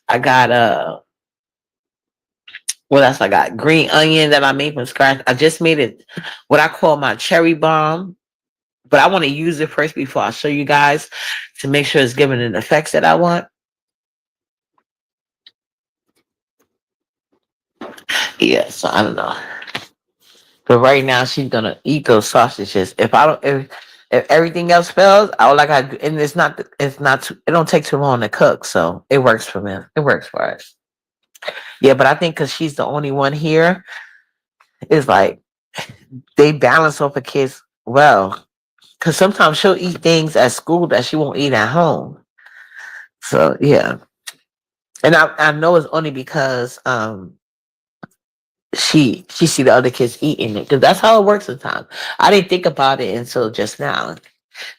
S3: I got what else I got? Green onion that I made from scratch. I just made it what I call my cherry bomb, but I want to use it first before I show you guys to make sure it's giving the effects that I want. Yeah, so I don't know. But right now she's gonna eat those sausages. If everything else fails, I would like and it don't take too long to cook, so it works for me. It works for us. Yeah, but I think because she's the only one here, it's like they balance off the kids well. Because sometimes she'll eat things at school that she won't eat at home. So yeah, and I know it's only because she see the other kids eating it because that's how it works sometimes. I didn't think about it until just now.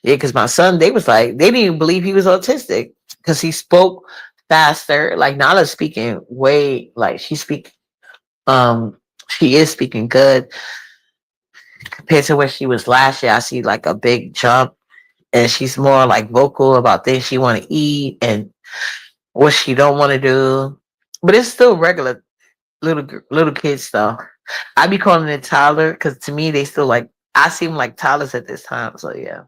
S3: Yeah, because my son, they was like they didn't even believe he was autistic because he spoke faster. Like Nala's speaking way like she is speaking good compared to where she was last year. I see like a big jump, and she's more like vocal about things she want to eat and what she don't want to do. But it's still regular little kids stuff. I be calling it toddler because to me they still like I seem like toddlers at this time. So yeah.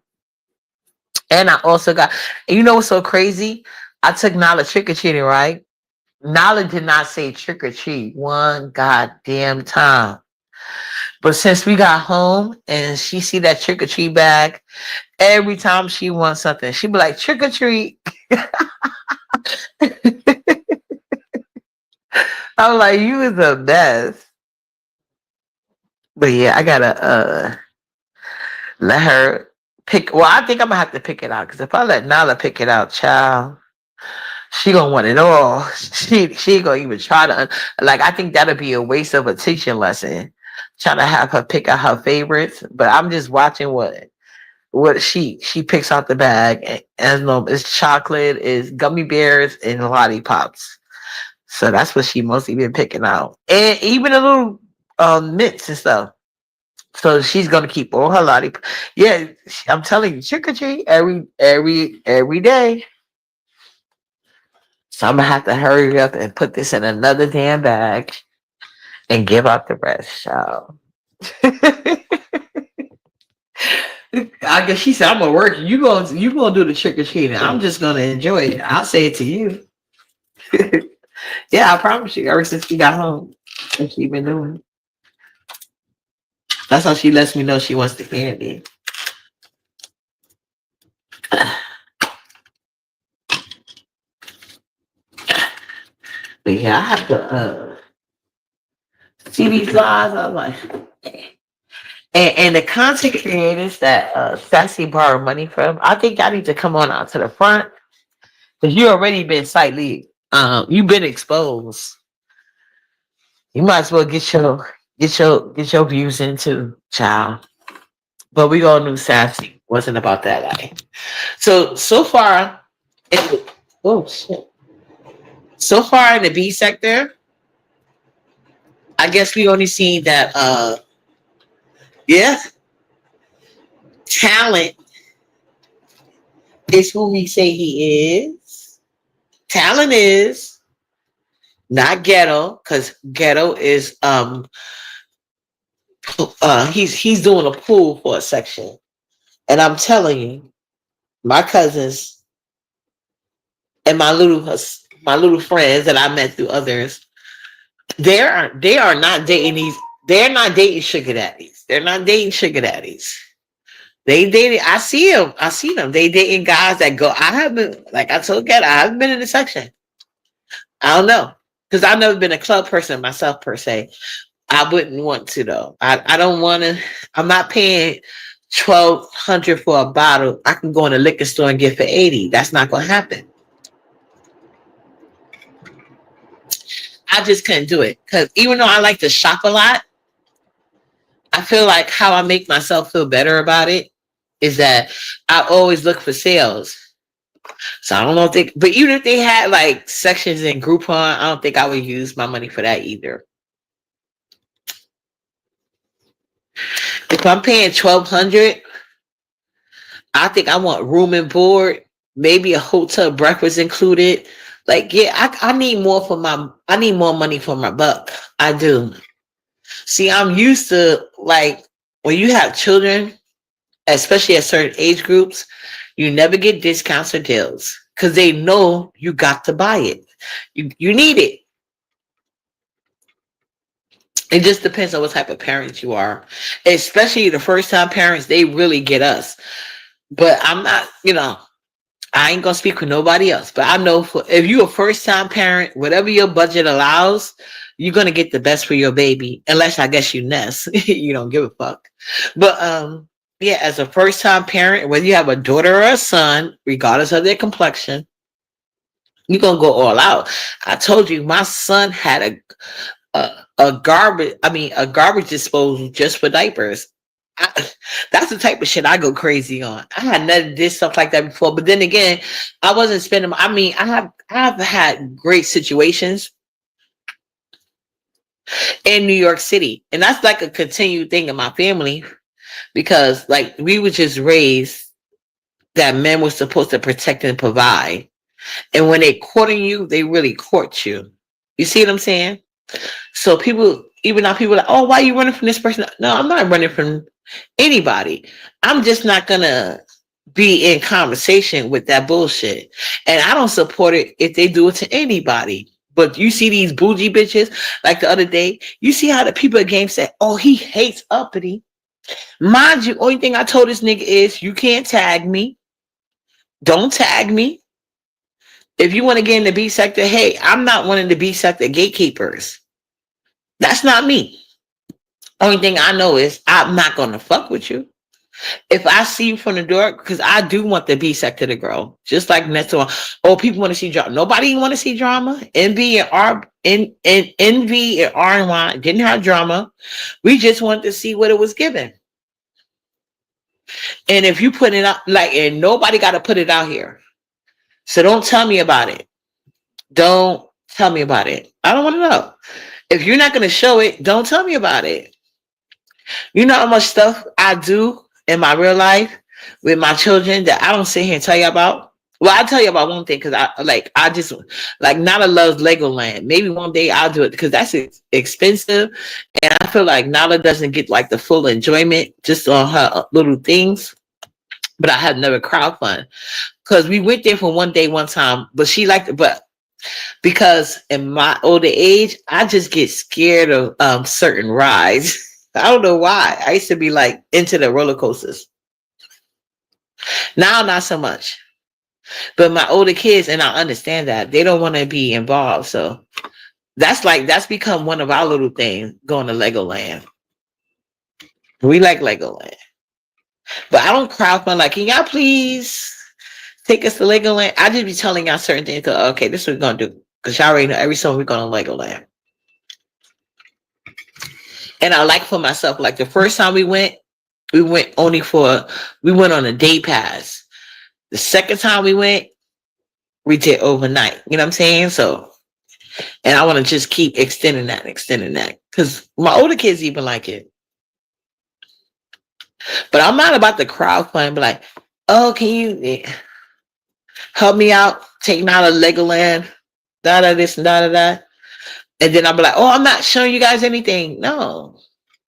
S3: And I also got what's so crazy? I took Nala trick or treating, right? Nala did not say trick or treat one goddamn time. But since we got home and she see that trick or treat bag, every time she wants something, she be like trick or treat. I'm like, you is the best. But yeah, I gotta let her pick. Well, I think I'm gonna have to pick it out because if I let Nala pick it out, child, she gonna want it all. She ain't gonna even try to. Like, I think that'll be a waste of a teaching lesson. Trying to have her pick out her favorites, but I'm just watching what she picks out the bag. And no, it's chocolate, it's gummy bears, and lollipops. So that's what she mostly been picking out, and even a little mints and stuff. So she's gonna keep all her lollipop. Yeah, I'm telling you, trick or treat every day. So I'm gonna have to hurry up and put this in another damn bag and give out the rest, child. I guess she said I'm gonna work. You gonna do the trick or treating. I'm just gonna enjoy it. I'll say it to you. Yeah, I promise you. Ever since we got home, and she been doing. That's how she lets me know she wants the candy. But yeah, I have to see these lives. I'm like, and the content creators that Sassy borrowed money from, I think I need to come on out to the front because you already been slightly, you've been exposed. You might as well get your views into child. But we all knew Sassy wasn't about that life. So far, Oh shit. So far in the B sector, I guess we only seen that yeah, talent is who we say he is. Talent is not ghetto, because ghetto is he's doing a pool for a section. And I'm telling you, my cousins and my little friends that I met through others, they are not dating these. They're not dating sugar daddies. They're not dating sugar daddies. They dating. I see them. I see them. They dating guys that go. I haven't, like I told Kat, I haven't been in the section. I don't know, because I've never been a club person myself per se. I wouldn't want to though. I don't want to. I'm not paying 1,200 for a bottle. I can go in a liquor store and get for 80. That's not gonna happen. I just couldn't do it, because even though I like to shop a lot, I feel like how I make myself feel better about it is that I always look for sales. So I don't know if they, but even if they had like sections in Groupon, I don't think I would use my money for that either. If I'm paying 1,200, I think I want room and board, maybe a hotel breakfast included. Like, yeah, I need more for my, I need more money for my buck. I do. See, I'm used to, like, when you have children, especially at certain age groups, you never get discounts or deals because they know you got to buy it. You need it. It just depends on what type of parents you are. Especially the first time parents, they really get us. But I'm not, I ain't gonna speak for nobody else. But I know if you're a first time parent, whatever your budget allows, you're gonna get the best for your baby. Unless I guess you nest. You don't give a fuck. But yeah, as a first time parent, whether you have a daughter or a son, regardless of their complexion, you're gonna go all out. I told you my son had a garbage disposal just for diapers. I, that's the type of shit I go crazy on. I had never did stuff like that before, but then again, I wasn't spending. I have had great situations in New York City, and that's like a continued thing in my family because like we were just raised that men were supposed to protect and provide, and when they courting you, they really court you. You see what I'm saying? So people, even now, people are like, oh, why are you running from this person? No, I'm not running from anybody. I'm just not gonna be in conversation with that bullshit. And I don't support it if they do it to anybody. But you see these bougie bitches, like the other day, you see how the people at game said, oh, he hates Uppity. Mind you, only thing I told this nigga is you can't tag me. Don't tag me. If you want to get in the B sector, hey, I'm not one of the B sector gatekeepers. That's not me. Only thing I know is I'm not gonna fuck with you. If I see you from the door, because I do want the B sector to grow, just like next one. Oh, people want to see drama. Nobody want to see drama. Envy and R and Y didn't have drama. We just wanted to see what it was given. And if you put it out, like, and nobody got to put it out here. So don't tell me about it. Don't tell me about it. I don't want to know. If you're not going to show it, don't tell me about it. You know how much stuff I do in my real life with my children that I don't sit here and tell you about? Well, I'll tell you about one thing because I just like Nala loves Legoland. Maybe one day I'll do it because that's expensive. And I feel like Nala doesn't get like the full enjoyment just on her little things. But I have never crowdfund because we went there for one day one time, but she liked it. But because in my older age, I just get scared of certain rides. I don't know why. I used to be like into the roller coasters. Now, not so much. But my older kids, and I understand that they don't want to be involved. So that's become one of our little things going to Legoland. We like Legoland. But I don't crowdfund like, can y'all please take us to Legoland? I just be telling y'all certain things. Okay, this is what we're going to do. Because y'all already know every summer we're going to Legoland. And I like for myself, like the first time we went we went on a day pass. The second time we went we did overnight. You know what I'm saying? So, and I want to just keep extending that. Because my older kids even like it. But I'm not about the crowdfund, but like, oh, can you help me out? Taking out a Legoland, da da this and da da da. And then I'll be like, oh, I'm not showing you guys anything. No,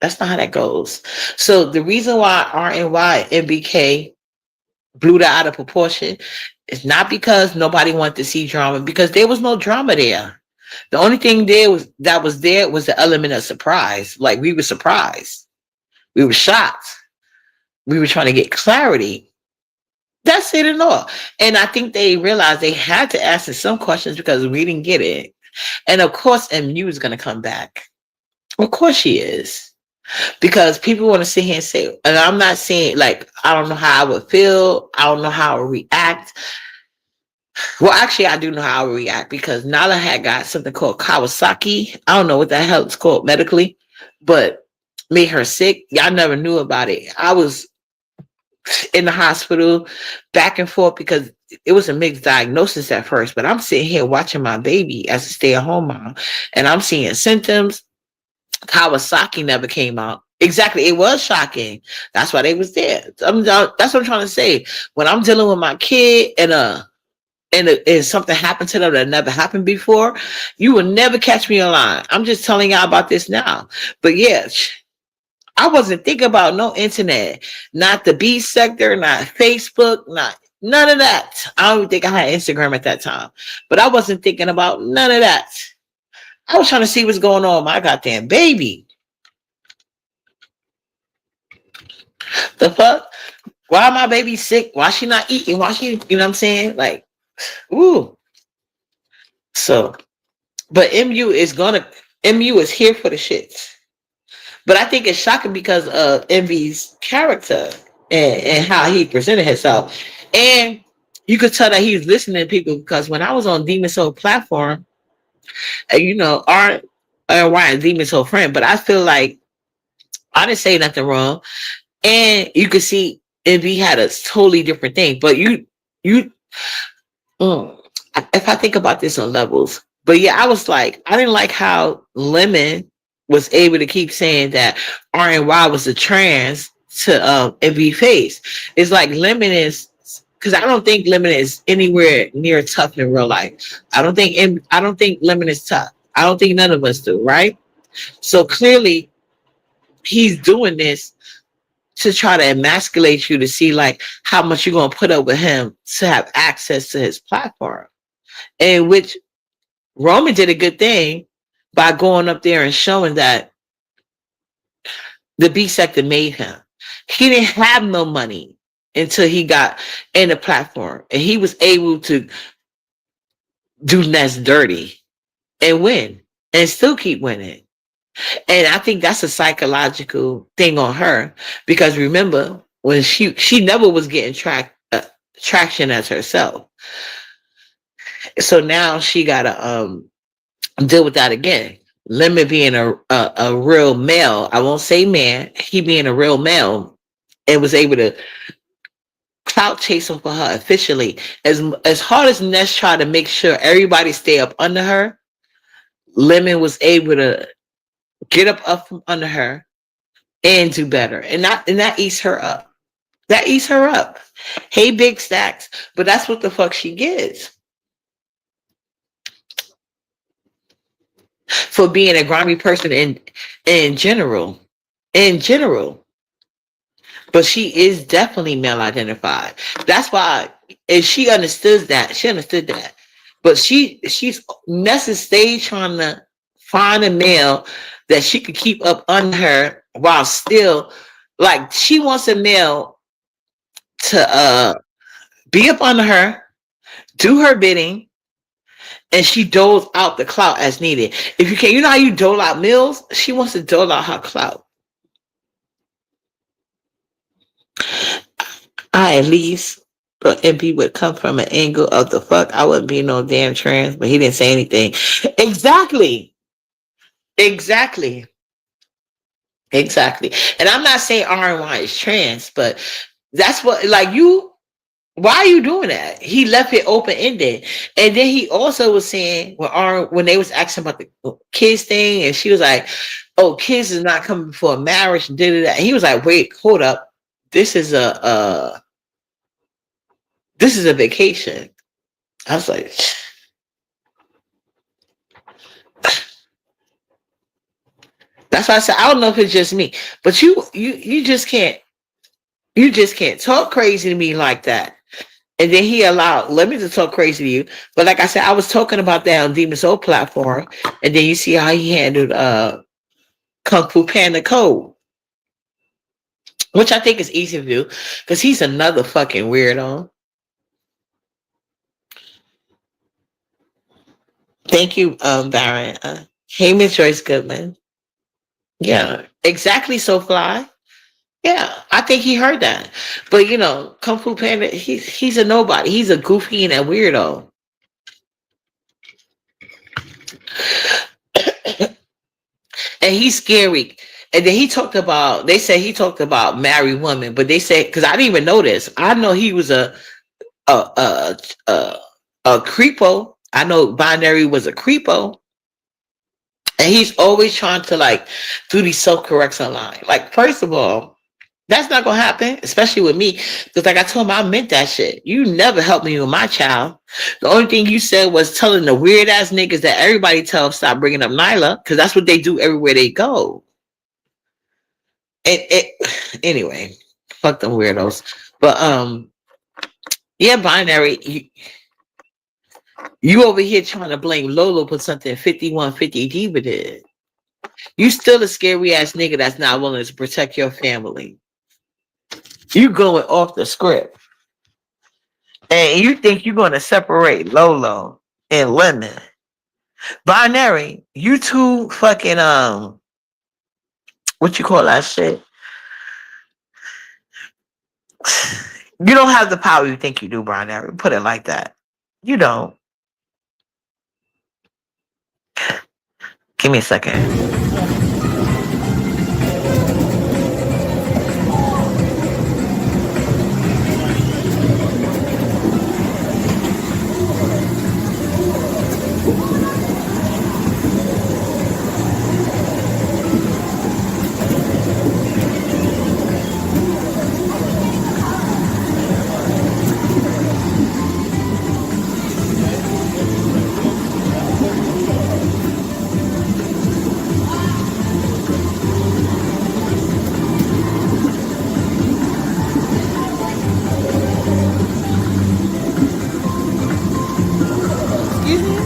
S3: that's not how that goes. So the reason why RNY and BK blew that out of proportion is not because nobody wanted to see drama, because there was no drama there. The only thing there was the element of surprise. Like we were surprised. We were shocked. We were trying to get clarity. That's it and all. And I think they realized they had to ask us some questions because we didn't get it. And of course, MU is going to come back. Of course she is. Because people want to sit here and say, and I'm not saying like, I don't know how I would feel. I don't know how I would react. Well, actually, I do know how I would react because Nala had got something called Kawasaki. I don't know what the hell it's called medically, but made her sick. Y'all never knew about it. I was in the hospital back and forth because it was a mixed diagnosis at first, but I'm sitting here watching my baby as a stay-at-home mom and I'm seeing symptoms. Kawasaki never came out. Exactly. It was shocking. That's why they was there. That's what I'm trying to say. When I'm dealing with my kid and something happened to them that never happened before, you will never catch me online. I'm just telling y'all about this now. But yeah, I wasn't thinking about no internet, not the B sector, not Facebook, not none of that. I don't even think I had Instagram at that time, but I wasn't thinking about none of that. I was trying to see what's going on with my goddamn baby. The fuck? Why my baby sick? Why she not eating? Why she, you know what I'm saying? Like, ooh. So, but MU is here for the shits. But I think it's shocking because of Envy's character and how he presented himself. And you could tell that he was listening to people because when I was on Demon Soul platform, you know, R and Demon Soul friend, but I feel like I didn't say nothing wrong. And you could see Envy had a totally different thing. But you, mm, if I think about this on levels, but yeah, I was like, I didn't like how Lemon was able to keep saying that RNY was a trans to Envy face. It's like Lemon is because I don't think Lemon is anywhere near tough in real life. I don't think Lemon is tough. I don't think none of us do, right? So clearly he's doing this to try to emasculate you to see like how much you're gonna put up with him to have access to his platform. And which Roman did a good thing by going up there and showing that the B sector made him. He didn't have no money until he got in the platform. And he was able to do less dirty and win and still keep winning. And I think that's a psychological thing on her because remember when she never was getting traction as herself. So now she gotta deal with that again. Lemon being a real male, I won't say man, he being a real male and was able to clout chasing for her officially. As hard as Ness tried to make sure everybody stay up under her, Lemon was able to get up from under her and do better. And that eats her up. That eats her up. Hey, big stacks, but that's what the fuck she gets for being a grimy person in general. In general. But she is definitely male identified. That's why if she understood that, she understood that. But she's necessarily trying to find a male that she could keep up under her while still like she wants a male to be up under her, do her bidding, and she doles out the clout as needed. If you can, you know how you dole out meals? She wants to dole out her clout. I at least MP would come from an angle of the fuck. I wouldn't be no damn trans, but he didn't say anything. Exactly. Exactly. Exactly. And I'm not saying RNY is trans, but that's what like you Why are you doing that? He left it open ended, and then he also was saying when they was asking about the kids thing, and she was like, "Oh, kids is not coming before marriage." And did that. He was like, "Wait, hold up. This is this is a vacation." I was like, "That's why I said I don't know if it's just me, but you just can't talk crazy to me like that." And then he allowed let me just talk crazy to you. But like I said, I was talking about that on Demon Soul platform, and then you see how he handled Kung Fu Panda Code, which I think is easy to do because he's another fucking weirdo. Thank you, Baron. Hey, Miss Joyce Goodman. Yeah, exactly. So fly. Yeah, I think he heard that. But Kung Fu Panda, he's a nobody. He's a goofy and a weirdo, and he's scary. And then he talked about. They said he talked about married women, but they said because I didn't even know this. I know he was a a a, a creepo. I know Binary was a creepo, and he's always trying to like do these self corrects online. Like, first of all, that's not gonna happen, especially with me. Because like I told him, I meant that shit. You never helped me with my child. The only thing you said was telling the weird ass niggas that everybody tell them stop bringing up Nyla, because that's what they do everywhere they go. And anyway, fuck them weirdos. But yeah, Binary, you over here trying to blame Lolo for something 5150 Diva did. You still a scary ass nigga that's not willing to protect your family. You going off the script. And you think you're going to separate Lolo and Lemon. Binary, you two fucking, what you call that shit? You don't have the power you think you do, Binary. Put it like that. You don't. Give me a second. Excuse me?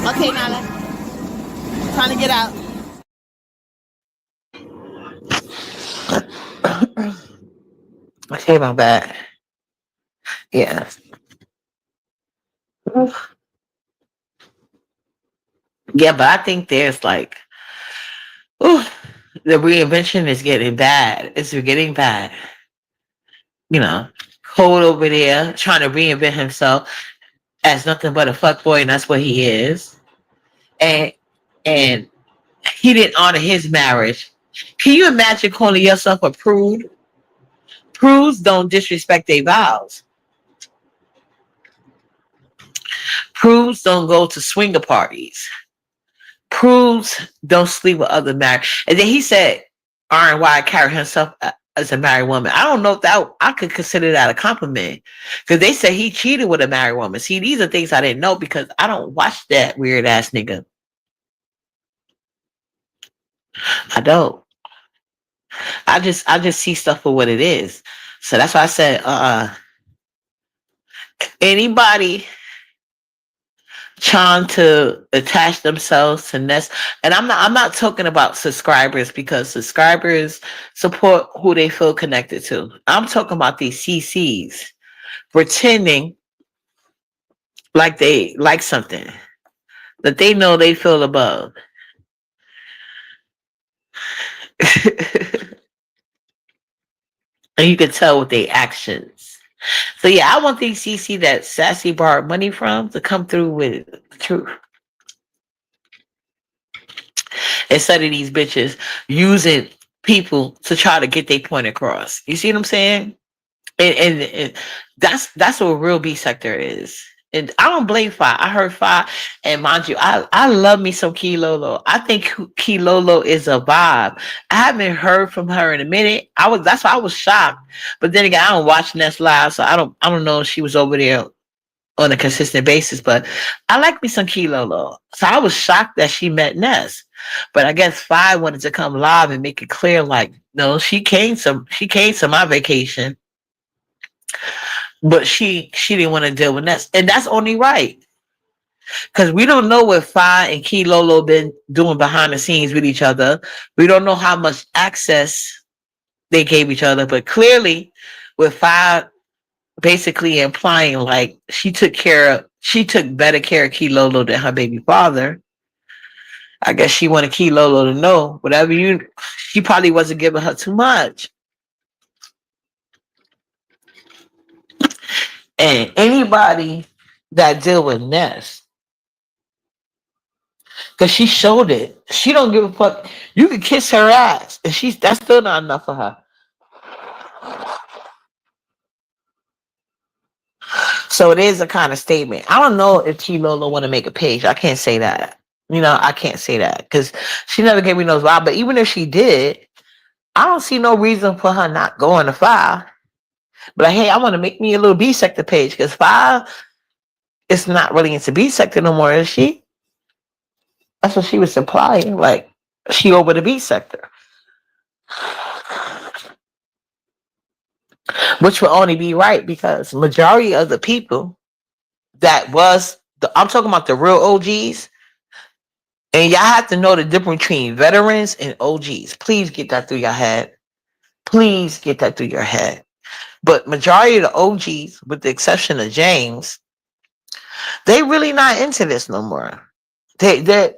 S3: Okay, Nala. Trying to get out. Okay, my bad. Yeah. Yeah, but I think there's like, ooh, the reinvention is getting bad. It's getting bad. You know, Cole over there trying to reinvent himself as nothing but a fuck boy, and that's what he is. And and he didn't honor his marriage. Can you imagine calling yourself a prude? Prudes don't disrespect their vows. Prudes don't go to swinger parties. Prudes don't sleep with other married. And then he said, RNY carried himself as a married woman. I don't know if that I could consider that a compliment because they said he cheated with a married woman. See, these are things I didn't know because I don't watch that weird ass nigga. I don't. I just see stuff for what it is. So that's why I said, anybody trying to attach themselves to Nest, and I'm not talking about subscribers because subscribers support who they feel connected to. I'm talking about these CCs pretending like they like something that they know they feel above. And you can tell with their actions. So yeah, I want the CC that Sassy borrowed money from to come through with the truth instead of these bitches using people to try to get their point across. You see what I'm saying? And that's what a real B sector is. And I don't blame Fi. I heard Fi, and mind you, I love me some Key Lolo. I think Key Lolo is a vibe. I haven't heard from her in a minute. That's why I was shocked. But then again, I don't watch Nest Live, so I don't know if she was over there on a consistent basis. But I like me some Key Lolo. So I was shocked that she met Ness. But I guess Fi wanted to come live and make it clear, like, no, she came to my vacation, but she didn't want to deal with that, and that's only right because we don't know what Fi and Key Lolo been doing behind the scenes with each other. We don't know how much access they gave each other, but clearly, with Fi basically implying like she took better care of Key Lolo than her baby father. I guess she wanted Key Lolo to know she probably wasn't giving her too much. And anybody that deal with Ness, because she showed it. She don't give a fuck. You can kiss her ass, and that's still not enough for her. So it is a kind of statement. I don't know if T Lola want to make a page. I can't say that. I can't say that because she never gave me those vibes. But even if she did, I don't see no reason for her not going to Five. But like, hey, I want to make me a little B sector page because Five is not really into B sector no more, is she? That's what she was implying. Like she over the B sector. Which will only be right because majority of the people I'm talking about the real OGs, and y'all have to know the difference between veterans and OGs. Please get that through your head. Please get that through your head. But majority of the OGs, with the exception of James, they really not into this no more. They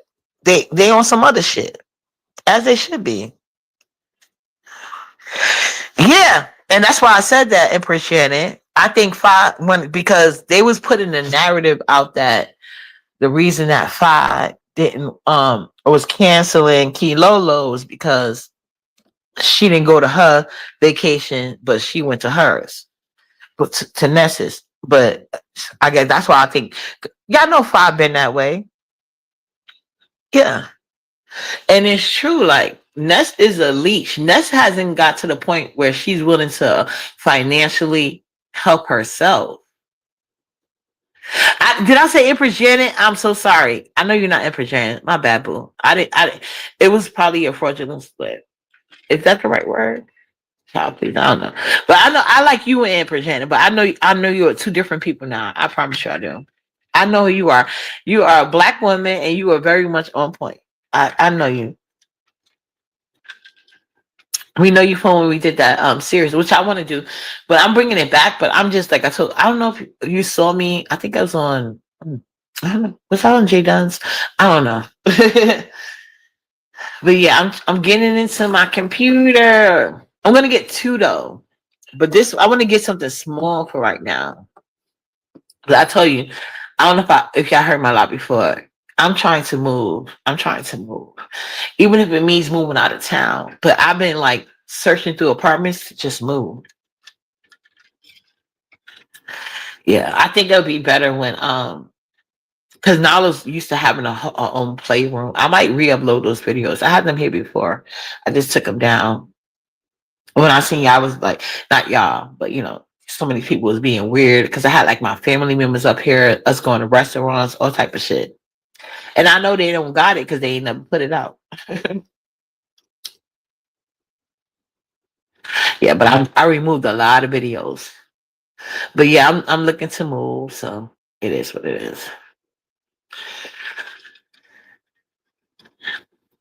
S3: on some other shit, as they should be. Yeah, and that's why I said that in Shannon. I think because they was putting the narrative out that the reason that Fi didn't was canceling Key Lolo was because she didn't go to her vacation, but she went to hers, but to Ness's. But I guess that's why I think y'all know Fi been that way. Yeah, and it's true. Like Ness is a leech. Ness hasn't got to the point where she's willing to financially help herself. Did I say Empress Janet? I'm so sorry. I know you're not Empress Janet. My bad, boo. I didn't. It was probably a fraudulent split. Is that the right word? Child, please. I don't know. But I know I like you and Empress Janet. But I know you're two different people now. I promise you, I do. I know who you are. You are a black woman, and you are very much on point. I know you. We know you from when we did that series, which I want to do, but I'm bringing it back. But I'm just like I don't know if you saw me. I think I was on. I don't know. Was I on J Dunn's? I don't know. But yeah, I'm getting into my computer. I'm gonna get two though, but this I want to get something small for right now. But I tell you, I don't know if y'all heard my lot before. I'm trying to move. I'm trying to move, even if it means moving out of town. But I've been like searching through apartments to just move. Yeah, I think it'll be better when because Nala's used to having a own playroom. I might re-upload those videos. I had them here before. I just took them down. When I seen y'all, I was like, not y'all, but so many people was being weird because I had like my family members up here, us going to restaurants, all type of shit. And I know they don't got it because they ain't never put it out. Yeah, but I removed a lot of videos. But yeah, I'm looking to move, so it is what it is.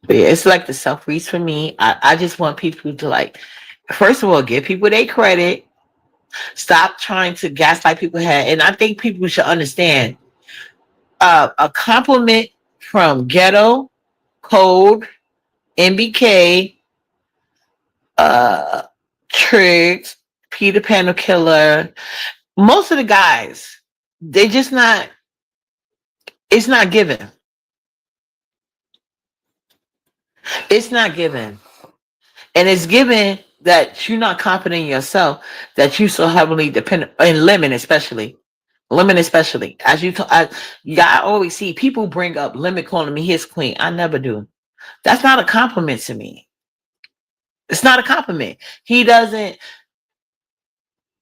S3: But yeah, it's like the self reach for me. I just want people to like, first of all, give people their credit. Stop trying to gaslight people's head. And I think people should understand a compliment from Ghetto, Code, MBK, Triggs, Peter Pan killer. Most of the guys, they just not. It's not given. It's not given, and it's given that you're not confident in yourself. That you so heavily depend in lemon, especially. Lemon, especially as you, I always see people bring up Lemon calling me his queen. I never do. That's not a compliment to me. It's not a compliment. He doesn't.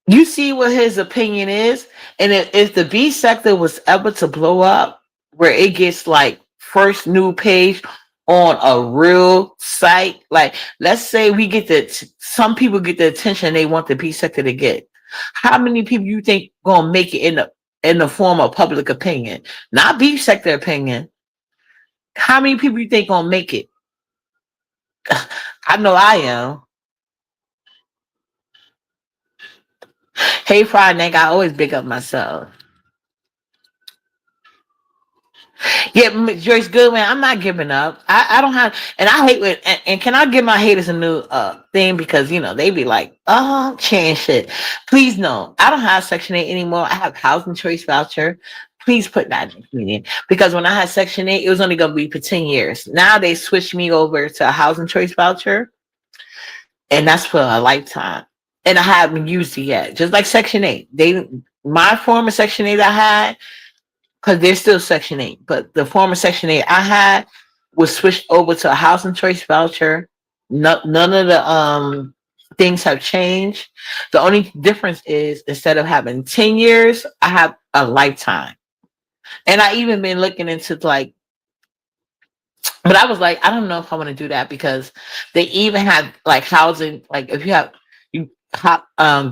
S3: You see what his opinion is, and if the B sector was ever to blow up, where it gets like first new page on a real site, like let's say we get some people get the attention they want the B sector to get. How many people you think gonna make it in the form of public opinion, not B sector opinion? How many people you think gonna make it? I know I am. Hey, Friday night, I always big up myself. Yeah, Joyce Goodman, I'm not giving up. I don't have, and I hate when, and can I give my haters a new thing because they be like, oh, change shit. Please no, I don't have Section 8 anymore. I have housing choice voucher. Please put that in community because when I had Section 8, it was only gonna be for 10 years. Now they switched me over to a housing choice voucher, and that's for a lifetime. And I haven't used it yet. Just like Section 8, my former Section 8 I had, because there's still Section 8, but the former Section 8 I had was switched over to a housing choice voucher. None of the things have changed. The only difference is instead of having 10 years, I have a lifetime. And I even been looking into like, but I was like, I don't know if I want to do that because they even have like housing, like if you have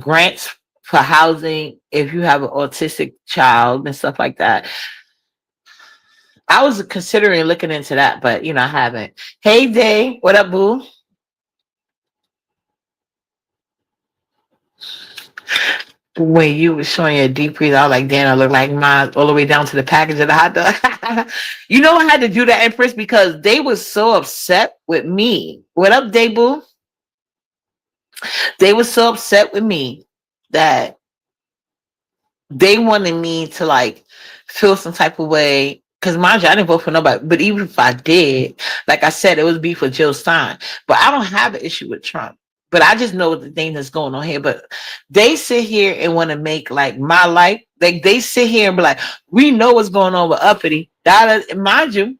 S3: grants for housing if you have an autistic child and stuff like that. I was considering looking into that, but I haven't. Hey Day, what up, boo? When you were showing your deep freeze, I was like, damn, I look like mine all the way down to the package of the hot dog. I had to do that at first because they was so upset with me. What up, Day boo? They were so upset with me that they wanted me to like feel some type of way. Because mind you, I didn't vote for nobody. But even if I did, like I said, it would be for Jill Stein. But I don't have an issue with Trump. But I just know the thing that's going on here. But they sit here and want to make like my life. Like they sit here and be like, we know what's going on with Uppity. Mind you,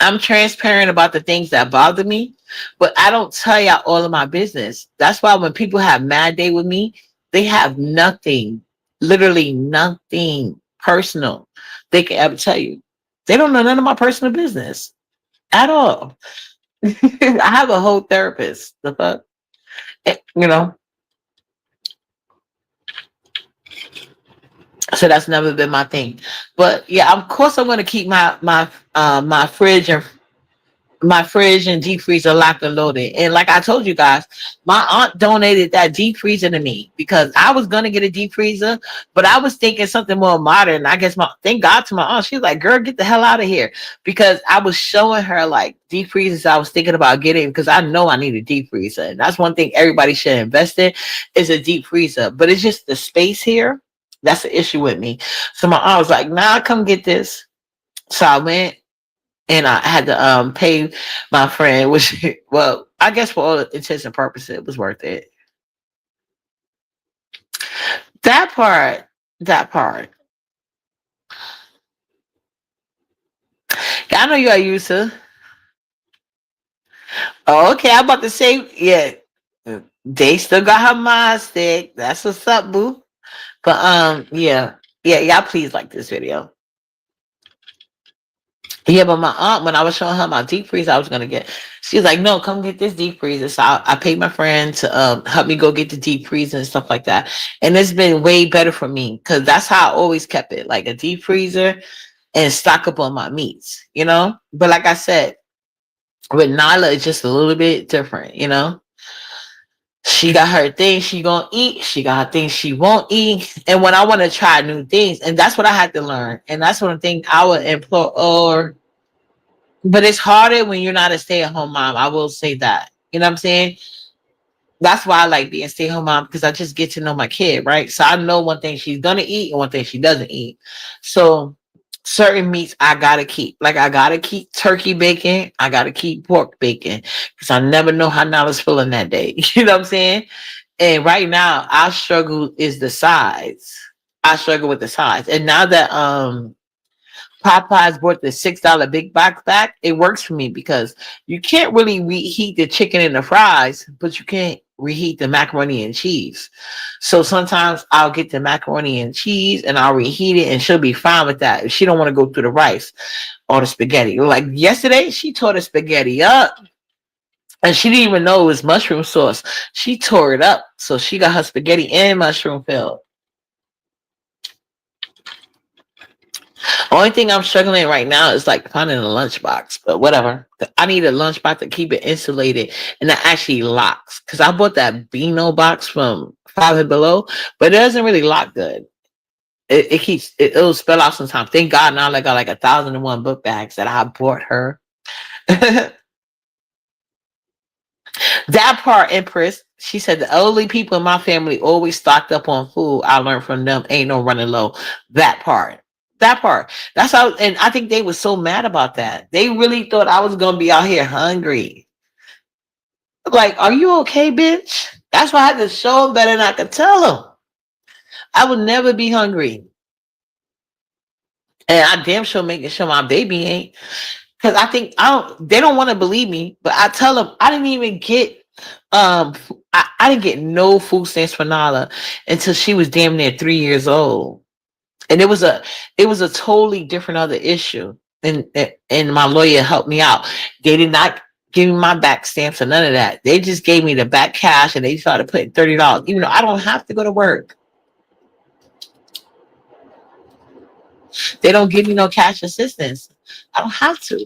S3: I'm transparent about the things that bother me, but I don't tell y'all all of my business. That's why when people have mad day with me, they have nothing, literally nothing personal they can ever tell you. They don't know none of my personal business at all. I have a whole therapist. The fuck, you know. So that's never been my thing. But yeah, of course I'm going to keep my fridge and deep freezer locked and loaded. And like I told you guys, my aunt donated that deep freezer to me because I was gonna get a deep freezer, but I was thinking something more modern. I guess thank God to my aunt. She was like, girl, get the hell out of here. Because I was showing her like deep freezers I was thinking about getting because I know I need a deep freezer. And that's one thing everybody should invest in is a deep freezer. But it's just the space here. That's the issue with me. So my aunt was like, nah, come get this. So I went and I had to pay my friend, which well, I guess for all intents and purposes, it was worth it. That part, that part. I know you are used to. Oh, okay, I'm about to say, yeah, they still got her mind stick. That's what's up, boo. But yeah, y'all please like this video. Yeah, but my aunt, when I was showing her my deep freeze, I was gonna get. She was like, "No, come get this deep freezer." So I paid my friend to help me go get the deep freezer and stuff like that. And it's been way better for me because that's how I always kept it, like a deep freezer and stock up on my meats, But like I said, with Nyla, it's just a little bit different. She got her things she gonna eat. She got her things she won't eat. And when I want to try new things, and that's what I had to learn. And that's one thing I would implore or. But it's harder when you're not a stay-at-home mom. I will say that. You know what I'm saying? That's why I like being a stay-at-home mom, because I just get to know my kid, right? So I know one thing she's gonna eat and one thing she doesn't eat. So certain meats I gotta keep. Like I gotta keep turkey bacon, I gotta keep pork bacon, because I never know how Nala's feeling that day. You know what I'm saying? And right now, our struggle is the sides. I struggle with the sides. And now that Popeyes brought the $6 big box back, it works for me because you can't really reheat the chicken and the fries, but you can't reheat the macaroni and cheese. So sometimes I'll get the macaroni and cheese and I'll reheat it, and she'll be fine with that if she don't want to go through the rice or the spaghetti. Like yesterday, she tore the spaghetti up. And she didn't even know it was mushroom sauce. She tore it up. So she got her spaghetti and mushroom filled. Only thing I'm struggling right now is like finding a lunchbox, but whatever. I need a lunchbox to keep it insulated and that actually locks. Because I bought that Beano box from Five and Below, but it doesn't really lock good. It keeps it'll spell out sometimes. Thank God now I got like 1,001 book bags that I bought her. That part, Empress, she said the elderly people in my family always stocked up on food. I learned from them. Ain't no running low. That part. That part. That's how, and I think they were so mad about that. They really thought I was gonna be out here hungry. Like, are you okay, bitch? That's why I had to show them better than I could tell them. I would never be hungry. And I damn sure making sure my baby ain't. Because I think they don't want to believe me, but I tell them I didn't even get I didn't get no food stamps for Nala until she was damn near 3 years old. And it was a totally different other issue. And my lawyer helped me out. They did not give me my back stamps or none of that. They just gave me the back cash and they started putting $30, even though I don't have to go to work. They don't give me no cash assistance. I don't have to.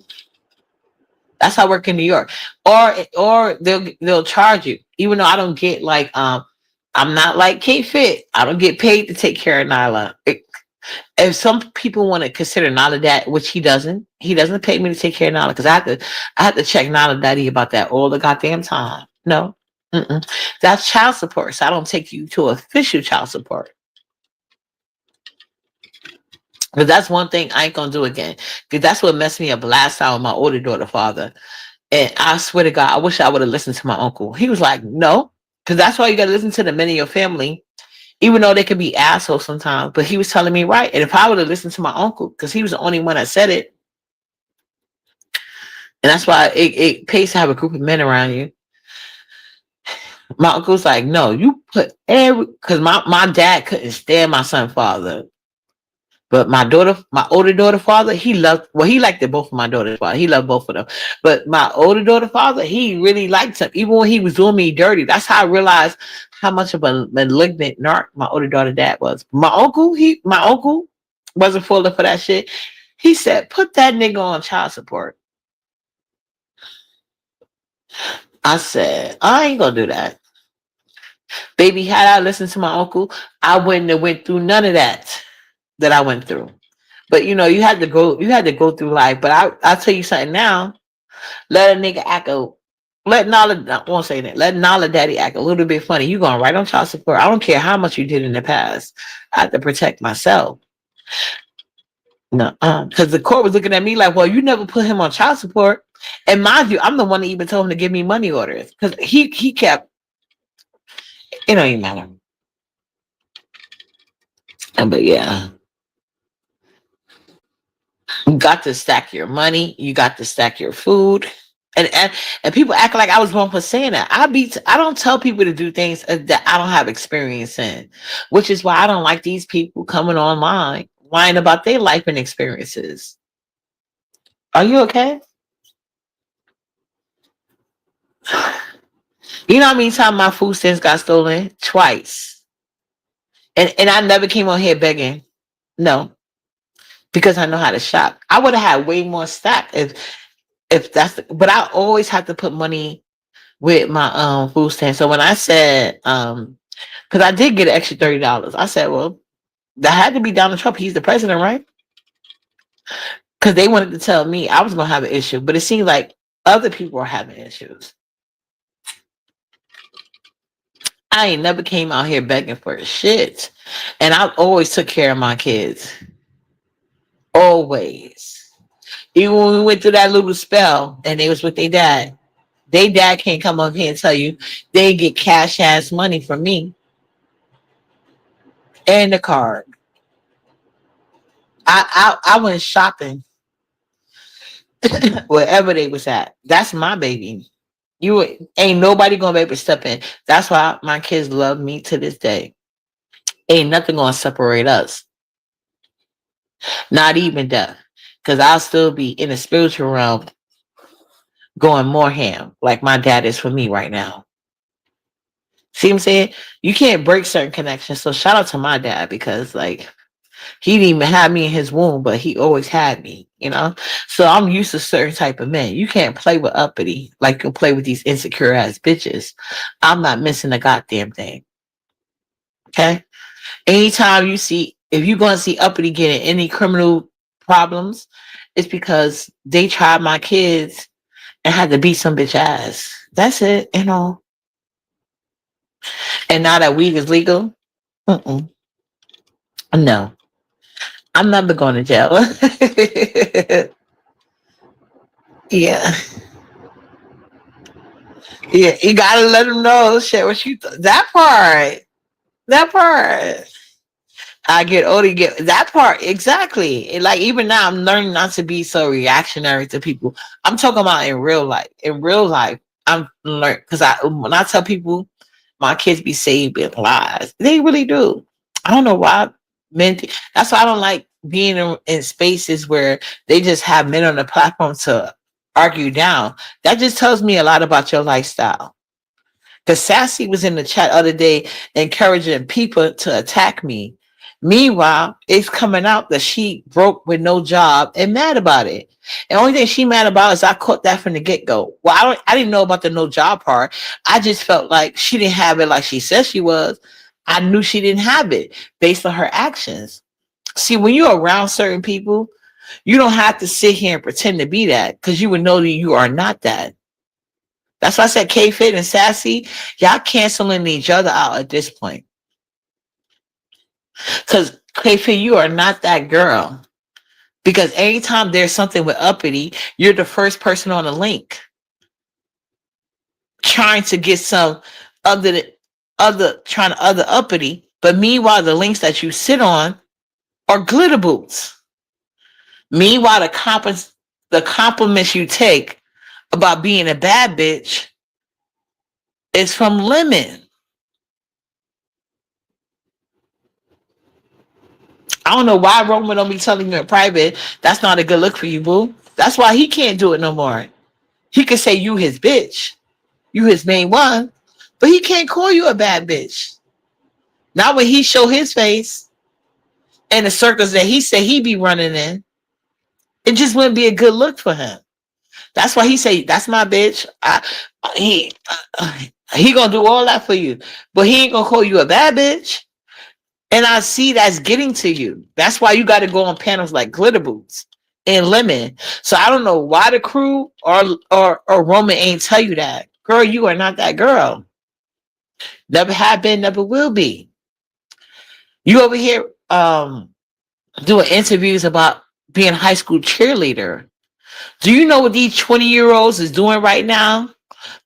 S3: That's how I work in New York. Or they'll charge you, even though I don't get like I'm not like K Fit. I don't get paid to take care of Nyla. If some people want to consider Nala that, which he doesn't pay me to take care of Nala because I have to check Nala Daddy about that all the goddamn time. No, that's child support. So I don't take you to official child support. But that's one thing I ain't gonna do again. Because that's what messed me up last time with my older daughter father. And I swear to God, I wish I would have listened to my uncle. He was like, no, because that's why you got to listen to the men in your family, even though they could be assholes sometimes. But he was telling me right. And if I would have listened to my uncle, because he was the only one that said it, and that's why it pays to have a group of men around you. My uncle's like, no, you put because my dad couldn't stand my son's father. But my older daughter father, he liked it both of my daughter's father. He loved both of them. But my older daughter father, he really liked him. Even when he was doing me dirty. That's how I realized how much of a malignant narc my older daughter dad was. My uncle wasn't falling for that shit. He said, put that nigga on child support. I said, I ain't gonna do that. Baby, had I listened to my uncle, I wouldn't have went through none of that I went through. But you had to go through life. But I'll tell you something now. Let a nigga act let Nala I won't say that. Let Nala daddy act a little bit funny. You going right on child support. I don't care how much you did in the past. I have to protect myself. No, because the court was looking at me like, well, you never put him on child support. And mind you, I'm the one that even told him to give me money orders. Because he kept it don't even matter. But yeah. You got to stack your money. You got to stack your food. And people act like I was wrong for saying that. I don't tell people to do things that I don't have experience in, which is why I don't like these people coming online lying about their life and experiences. Are you okay? You know how many times my food stamps got stolen? Twice. And I never came on here begging. No, because I know how to shop. I would have had way more stock if but I always have to put money with my food stamp. So when I said because I did get an extra $30, I said, well, that had to be Donald Trump. He's the president, right? Because they wanted to tell me I was gonna have an issue, but it seemed like other people are having issues. I ain't never came out here begging for shit. And I always took care of my kids. Always. Even when we went through that little spell and they was with their dad can't come up here and tell you they get cash ass money from me and the card. I went shopping wherever they was at. That's my baby. Ain't nobody gonna be able to step in. That's why my kids love me to this day. Ain't nothing gonna separate us. Not even death. Cause I'll still be in the spiritual realm going more ham like my dad is for me right now. See what I'm saying? You can't break certain connections. So shout out to my dad because like he didn't even have me in his womb, but he always had me, you know? So I'm used to certain type of men. You can't play with uppity like you play with these insecure ass bitches. I'm not missing a goddamn thing. Okay? Anytime you see, if you're going to see uppity getting any criminal problems, it's because they tried my kids and had to beat some bitch ass. That's it, you know? And now that weed is legal, mm-mm, no. I'm never going to jail. Yeah. Yeah, you gotta let them know shit what that part. That part. I get older, get that part exactly. And like even now, I'm learning not to be so reactionary to people. I'm talking about in real life. In real life, I'm learning because when I tell people my kids be saved with lies, they really do. I don't know why men. That's why I don't like being in spaces where they just have men on the platform to argue down. That just tells me a lot about your lifestyle. Because Sassy was in the chat other day encouraging people to attack me. Meanwhile, it's coming out that she broke with no job and mad about it. And the only thing she mad about is I caught that from the get-go. Well, I didn't know about the no job part. I just felt like she didn't have it like she said she was. I knew she didn't have it based on her actions. See, when you're around certain people, you don't have to sit here and pretend to be that because you would know that you are not that. That's why I said K-Fit and Sassy, y'all canceling each other out at this point. Because K-Fit, you are not that girl. Because anytime there's something with Uppity, you're the first person on the link trying to get some trying to other Uppity. But meanwhile, the links that you sit on are glitter boots. Meanwhile, the compliments you take about being a bad bitch is from Lemon. I don't know why Roman don't be telling you in private that's not a good look for you, boo. That's why he can't do it no more. He could say you his bitch, you his main one, but he can't call you a bad bitch. Not when he show his face and the circles that he said he be running in. It just wouldn't be a good look for him. That's why he say that's my bitch. He he gonna do all that for you, but he ain't gonna call you a bad bitch. And I see that's getting to you. That's why you got to go on panels like Glitter Boots and Lemon. So I don't know why the crew or Roman ain't tell you that. Girl, you are not that girl. Never have been, never will be. You over here doing interviews about being a high school cheerleader. Do you know what these 20-year-olds is doing right now?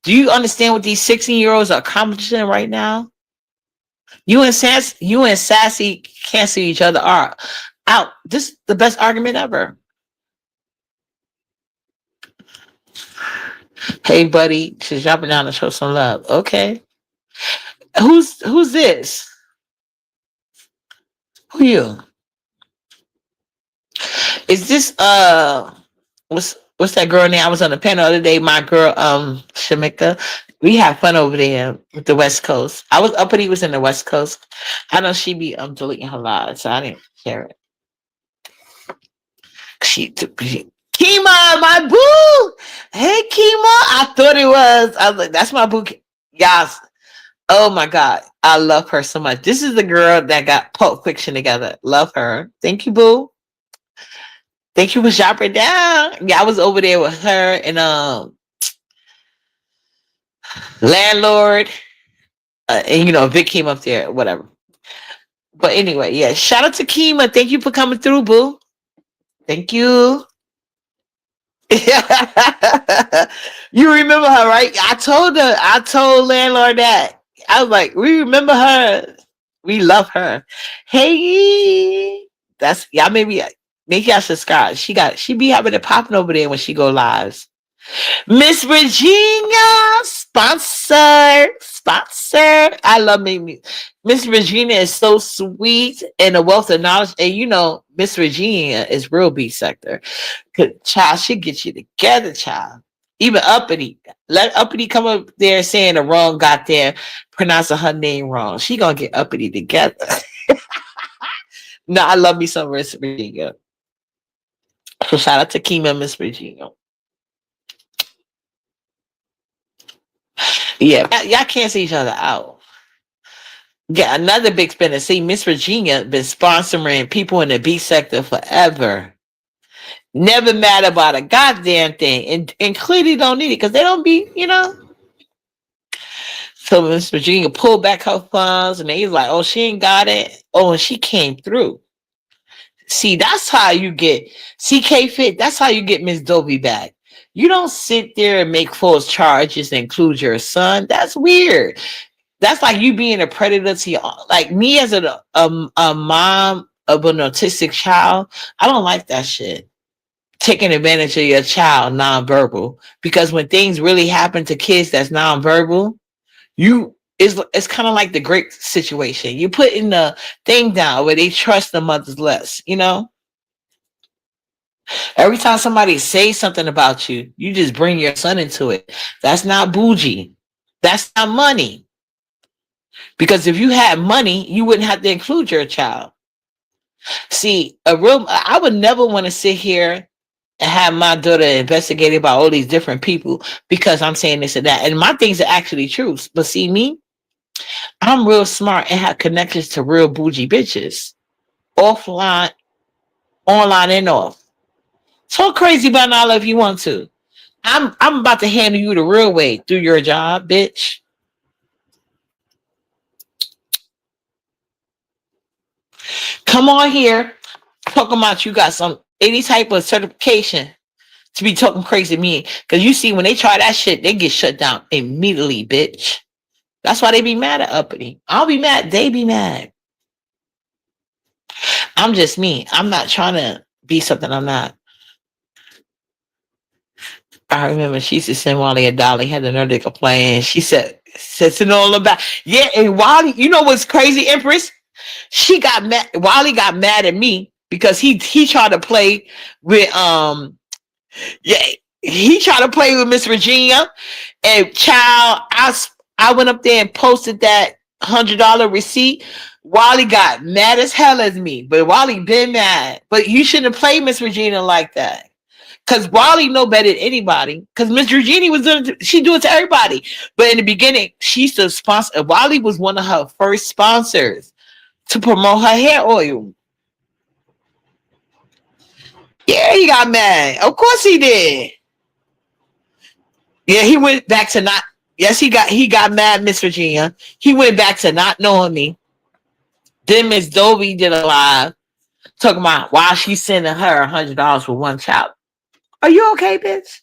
S3: Do you understand what these 16-year-olds are accomplishing right now? You and Sassy cancel each other out. This is the best argument ever. Hey, buddy, she's dropping down to show some love. Okay, who's this? Who you? Is this what's that girl name? I was on the panel the other day. My girl, Shamika. We had fun over there with the West Coast. I was Uppity was in the West Coast. I know she be deleting her lives, so I didn't share it. Kima, my boo. Hey, Kima. I thought it was. I was like, that's my boo. Yes. Oh my God. I love her so much. This is the girl that got Pulp Fiction together. Love her. Thank you, boo. Thank you for shopping down. Yeah, I was over there with her and Landlord. And Vic came up there, whatever. But anyway, yeah. Shout out to Kima. Thank you for coming through, boo. Thank you. You remember her, right? I told her. I told landlord that. I was like, we remember her. We love her. Hey, that's y'all. Maybe I should subscribe. She be having it popping over there when she go lives. Miss Regina, sponsor. I love me. Miss Regina is so sweet and a wealth of knowledge. And Miss Regina is real B sector. Child, she get you together, child. Even Uppity. Let Uppity come up there saying the wrong goddamn pronouncing her name wrong. She gonna get Uppity together. No, I love me some Miss Regina. So shout out to Kima and Miss Regina. Yeah, y'all cancel each other out. Yeah, another big spender. See, Miss Virginia been sponsoring people in the B sector forever. Never mad about a goddamn thing, and clearly don't need it because they don't be. So Miss Virginia pulled back her funds, and he's like, "Oh, she ain't got it. Oh, and she came through." See, that's how you get CK Fit. That's how you get Miss Dovey back. You don't sit there and make false charges and include your son. That's weird. That's like you being a predator to like me as a mom of an autistic child. I don't like that shit. Taking advantage of your child nonverbal, because when things really happen to kids that's nonverbal, it's kind of like the great situation. You put in the thing down where they trust the mothers less. Every time somebody says something about you, you just bring your son into it. That's not bougie. That's not money. Because if you had money, you wouldn't have to include your child. See, I would never want to sit here and have my daughter investigated by all these different people because I'm saying this and that. And my things are actually true. But see me, I'm real smart and have connections to real bougie bitches. Offline, online, and off. Talk crazy about Nala if you want to. I'm about to handle you the real way through your job, bitch. Come on here, talking about you got any type of certification to be talking crazy to me. Because you see, when they try that shit, they get shut down immediately, bitch. That's why they be mad at Uppity. I'll be mad. They be mad. I'm just me. I'm not trying to be something I'm not. I remember she used to send Wally a dollar. He had the nerve to complain. She said to know all about. Yeah, and Wally, you know what's crazy, Empress? She got mad. Wally got mad at me because he tried to play with yeah, he tried to play with Miss Virginia, and child, I went up there and posted that $100 receipt. Wally got mad as hell as me, but Wally been mad. But you shouldn't have played Miss Regina like that. Cause Wally know better than anybody. Cause Miss Regina was doing she do it to everybody. But in the beginning, she used to sponsor. Wally was one of her first sponsors to promote her hair oil. Yeah, he got mad. Of course he did. Yeah, he went back to not. Yes, he got mad, Miss Virginia. He went back to not knowing me. Then Miss Dovey did a live talking about why she's sending her $100 for one child. Are you okay, bitch?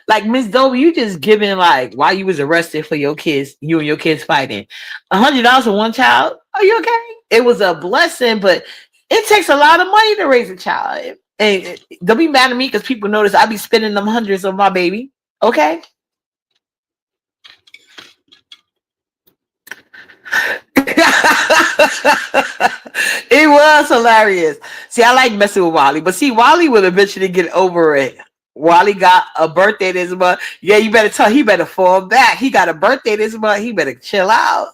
S3: Like Miss Dovey, you just giving like why you was arrested for your kids, you and your kids fighting. $100 for one child. Are you okay? It was a blessing, but it takes a lot of money to raise a child. And don't be mad at me because people notice I be spending them hundreds on my baby. Okay. It was hilarious. See, I like messing with Wally, but see, Wally will eventually get over it. Wally got a birthday this month. Yeah, you better tell he better fall back. He got a birthday this month. He better chill out.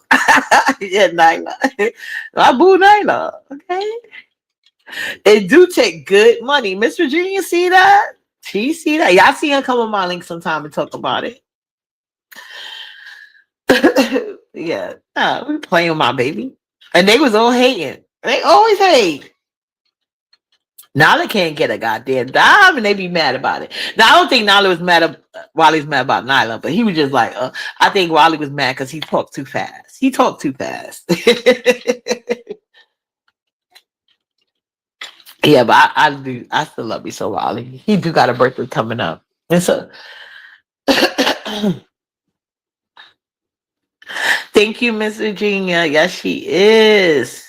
S3: Yeah, Nyla. I boo Nyla. Okay. It do take good money. Miss Virginia, see that? She see that. Y'all see her come on my link sometime and talk about it. Yeah. Nah, we playing with my baby. And they was all hating. They always hate. Nala can't get a goddamn dime, and they be mad about it. Now I don't think Nala was mad. Wally's mad about Nyla, but he was just like, I think Wally was mad because he talked too fast. He talked too fast. Yeah, but I do. I still love me so Wally. He do got a birthday coming up, and so thank you, Miss Virginia. Yes, she is.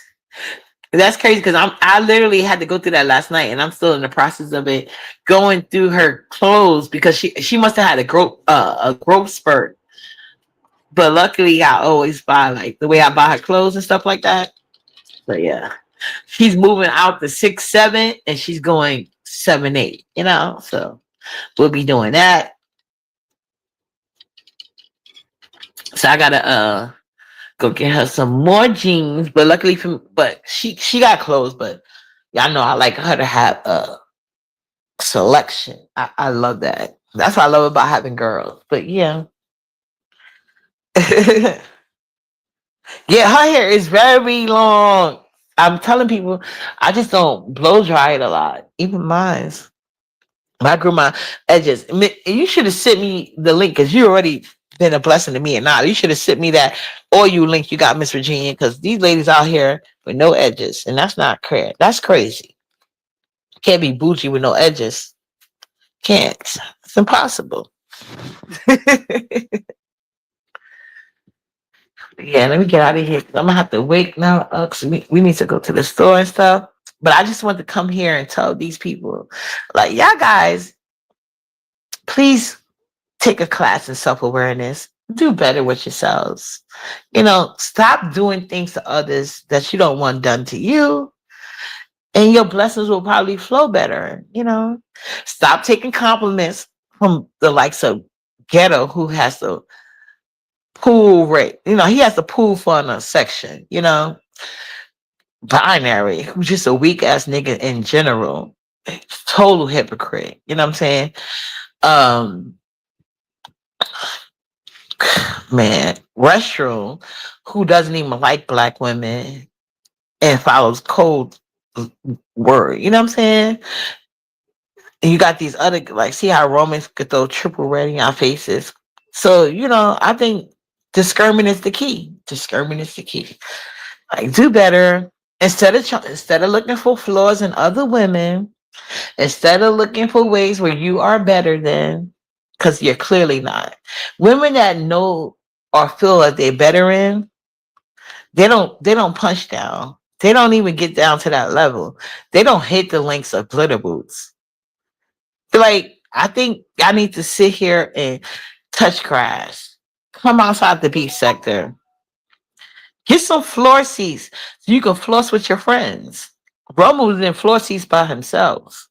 S3: That's crazy because I literally had to go through that last night, and I'm still in the process of it, going through her clothes because she must have had a growth spurt. But luckily, I always buy like the way I buy her clothes and stuff like that. So yeah, she's moving out to 6'7", and she's going 7'8". You know, so we'll be doing that. So I gotta go get her some more jeans. But luckily for but she got clothes, but y'all know I like her to have a selection. I love that. That's what I love about having girls. But yeah. Yeah, her hair is very long. I'm telling people I just don't blow dry it a lot. Even mine. I grew my edges. You should have sent me the link because you already been a blessing to me and not. You should have sent me that or you link you got Miss Virginia because these ladies out here with no edges and that's not crazy. That's crazy. Can't be bougie with no edges. Can't. It's impossible. Yeah, let me get out of here. 'Cause I'm gonna have to wait now. 'Cause we need to go to the store and stuff. But I just want to come here and tell these people, like, y'all guys, please take a class in self awareness. Do better with yourselves. You know, stop doing things to others that you don't want done to you, and your blessings will probably flow better. You know, stop taking compliments from the likes of Ghetto, who has the pool rate. You know, he has the pool fund section. You know, Binary, who's just a weak ass nigga in general, total hypocrite. You know what I'm saying? Um, man, Restroom, who doesn't even like black women and follows code word. You know what I'm saying? And you got these other like, see how Romans could throw triple red in our faces. So you know, I think discernment is the key. Discernment is the key. Like, do better instead of looking for flaws in other women. Instead of looking for ways where you are better than, because you're clearly not. Women that know or feel that they're better in, they don't punch down. They don't even get down to that level. They don't hit the links of glitter boots. Like, I think I need to sit here and touch grass. Come outside the beach sector. Get some floor seats so you can floss with your friends. Roman was in floor seats by himself.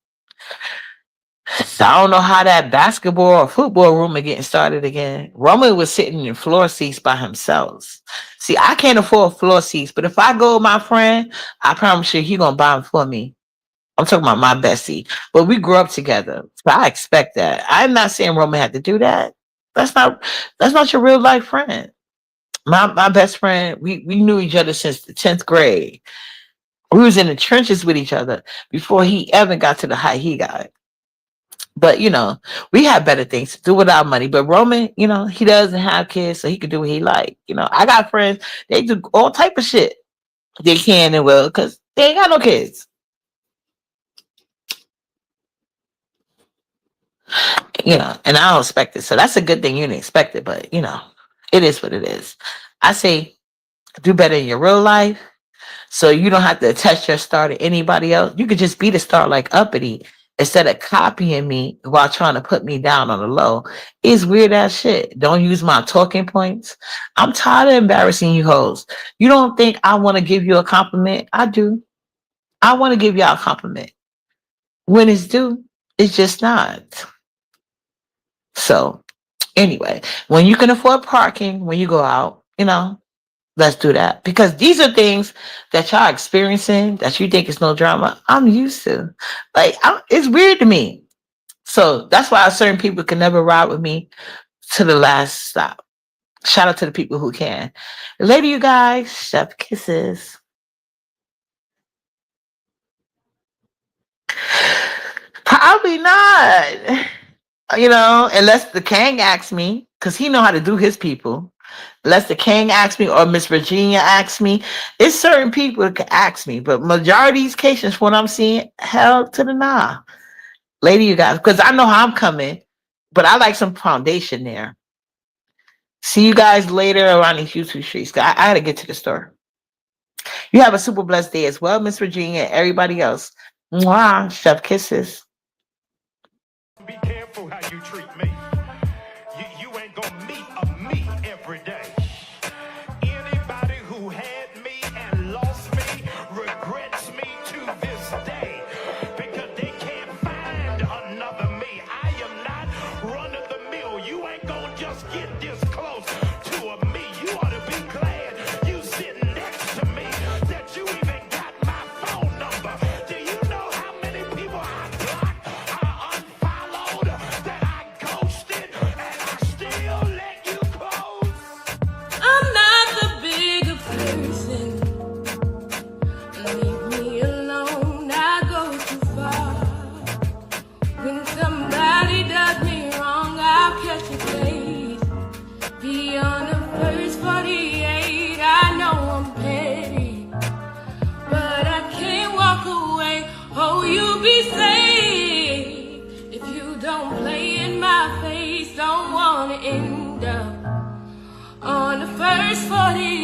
S3: So I don't know how that basketball or football room are getting started again. Roman was sitting in floor seats by himself. See, I can't afford floor seats, but if I go with my friend, I promise you he gonna buy them for me. I'm talking about my bestie. But we grew up together. So I expect that. I'm not saying Roman had to do that. That's not that's not your real life friend. My best friend, we knew each other since the 10th grade. We was in the trenches with each other before he ever got to the height he got. But you know, we have better things to do with our money. But Roman, you know, he doesn't have kids, so he can do what he like. You know, I got friends, they do all type of shit they can and will because they ain't got no kids. You know, and I don't expect it. So that's a good thing you didn't expect it, but you know, it is what it is. I say do better in your real life. So you don't have to attach your star to anybody else. You could just be the star like Uppity instead of copying me while trying to put me down on the low. It's weird ass shit. Don't use my talking points. I'm tired of embarrassing you hoes. You don't think I want to give you a compliment? I do. I want to give y'all a compliment. When it's due, it's just not. So anyway, when you can afford parking when you go out, you know, let's do that because these are things that y'all experiencing that you think is no drama. I'm used to. Like, it's weird to me. So that's why certain people can never ride with me to the last stop. Shout out to the people who can. Later, you guys. Chef kisses. Probably not. Unless the king asks me, because he know how to do his people. Unless the king asks me or Miss Virginia asks me, it's certain people that can ask me. But majority of these cases, what I'm seeing, hell to the nah. Lady, you guys, because I know how I'm coming, but I like some foundation there. See you guys later around these YouTube streets. I got to get to the store. You have a super blessed day as well, Miss Virginia, and everybody else. Mwah, chef kisses.
S4: Be careful how you treat me. You ain't gonna meet a me every day. Anybody who had me and lost me regrets me to this day because they can't find another me. I am not run of the mill. You ain't gonna just get this close to a me. You ought to be glad you sitting next to me, that you even got my phone number. Do you know how many people I blocked, I unfollowed, that I ghosted, and I still let you close?
S2: I'm not the bigger person. Leave me alone, I go too far. When somebody does me wrong, I'll catch a case. Beyond the first 48, I know I'm petty, but I can't walk away. Oh, you be safe if you don't play in my face. Don't wanna end up on the first 48.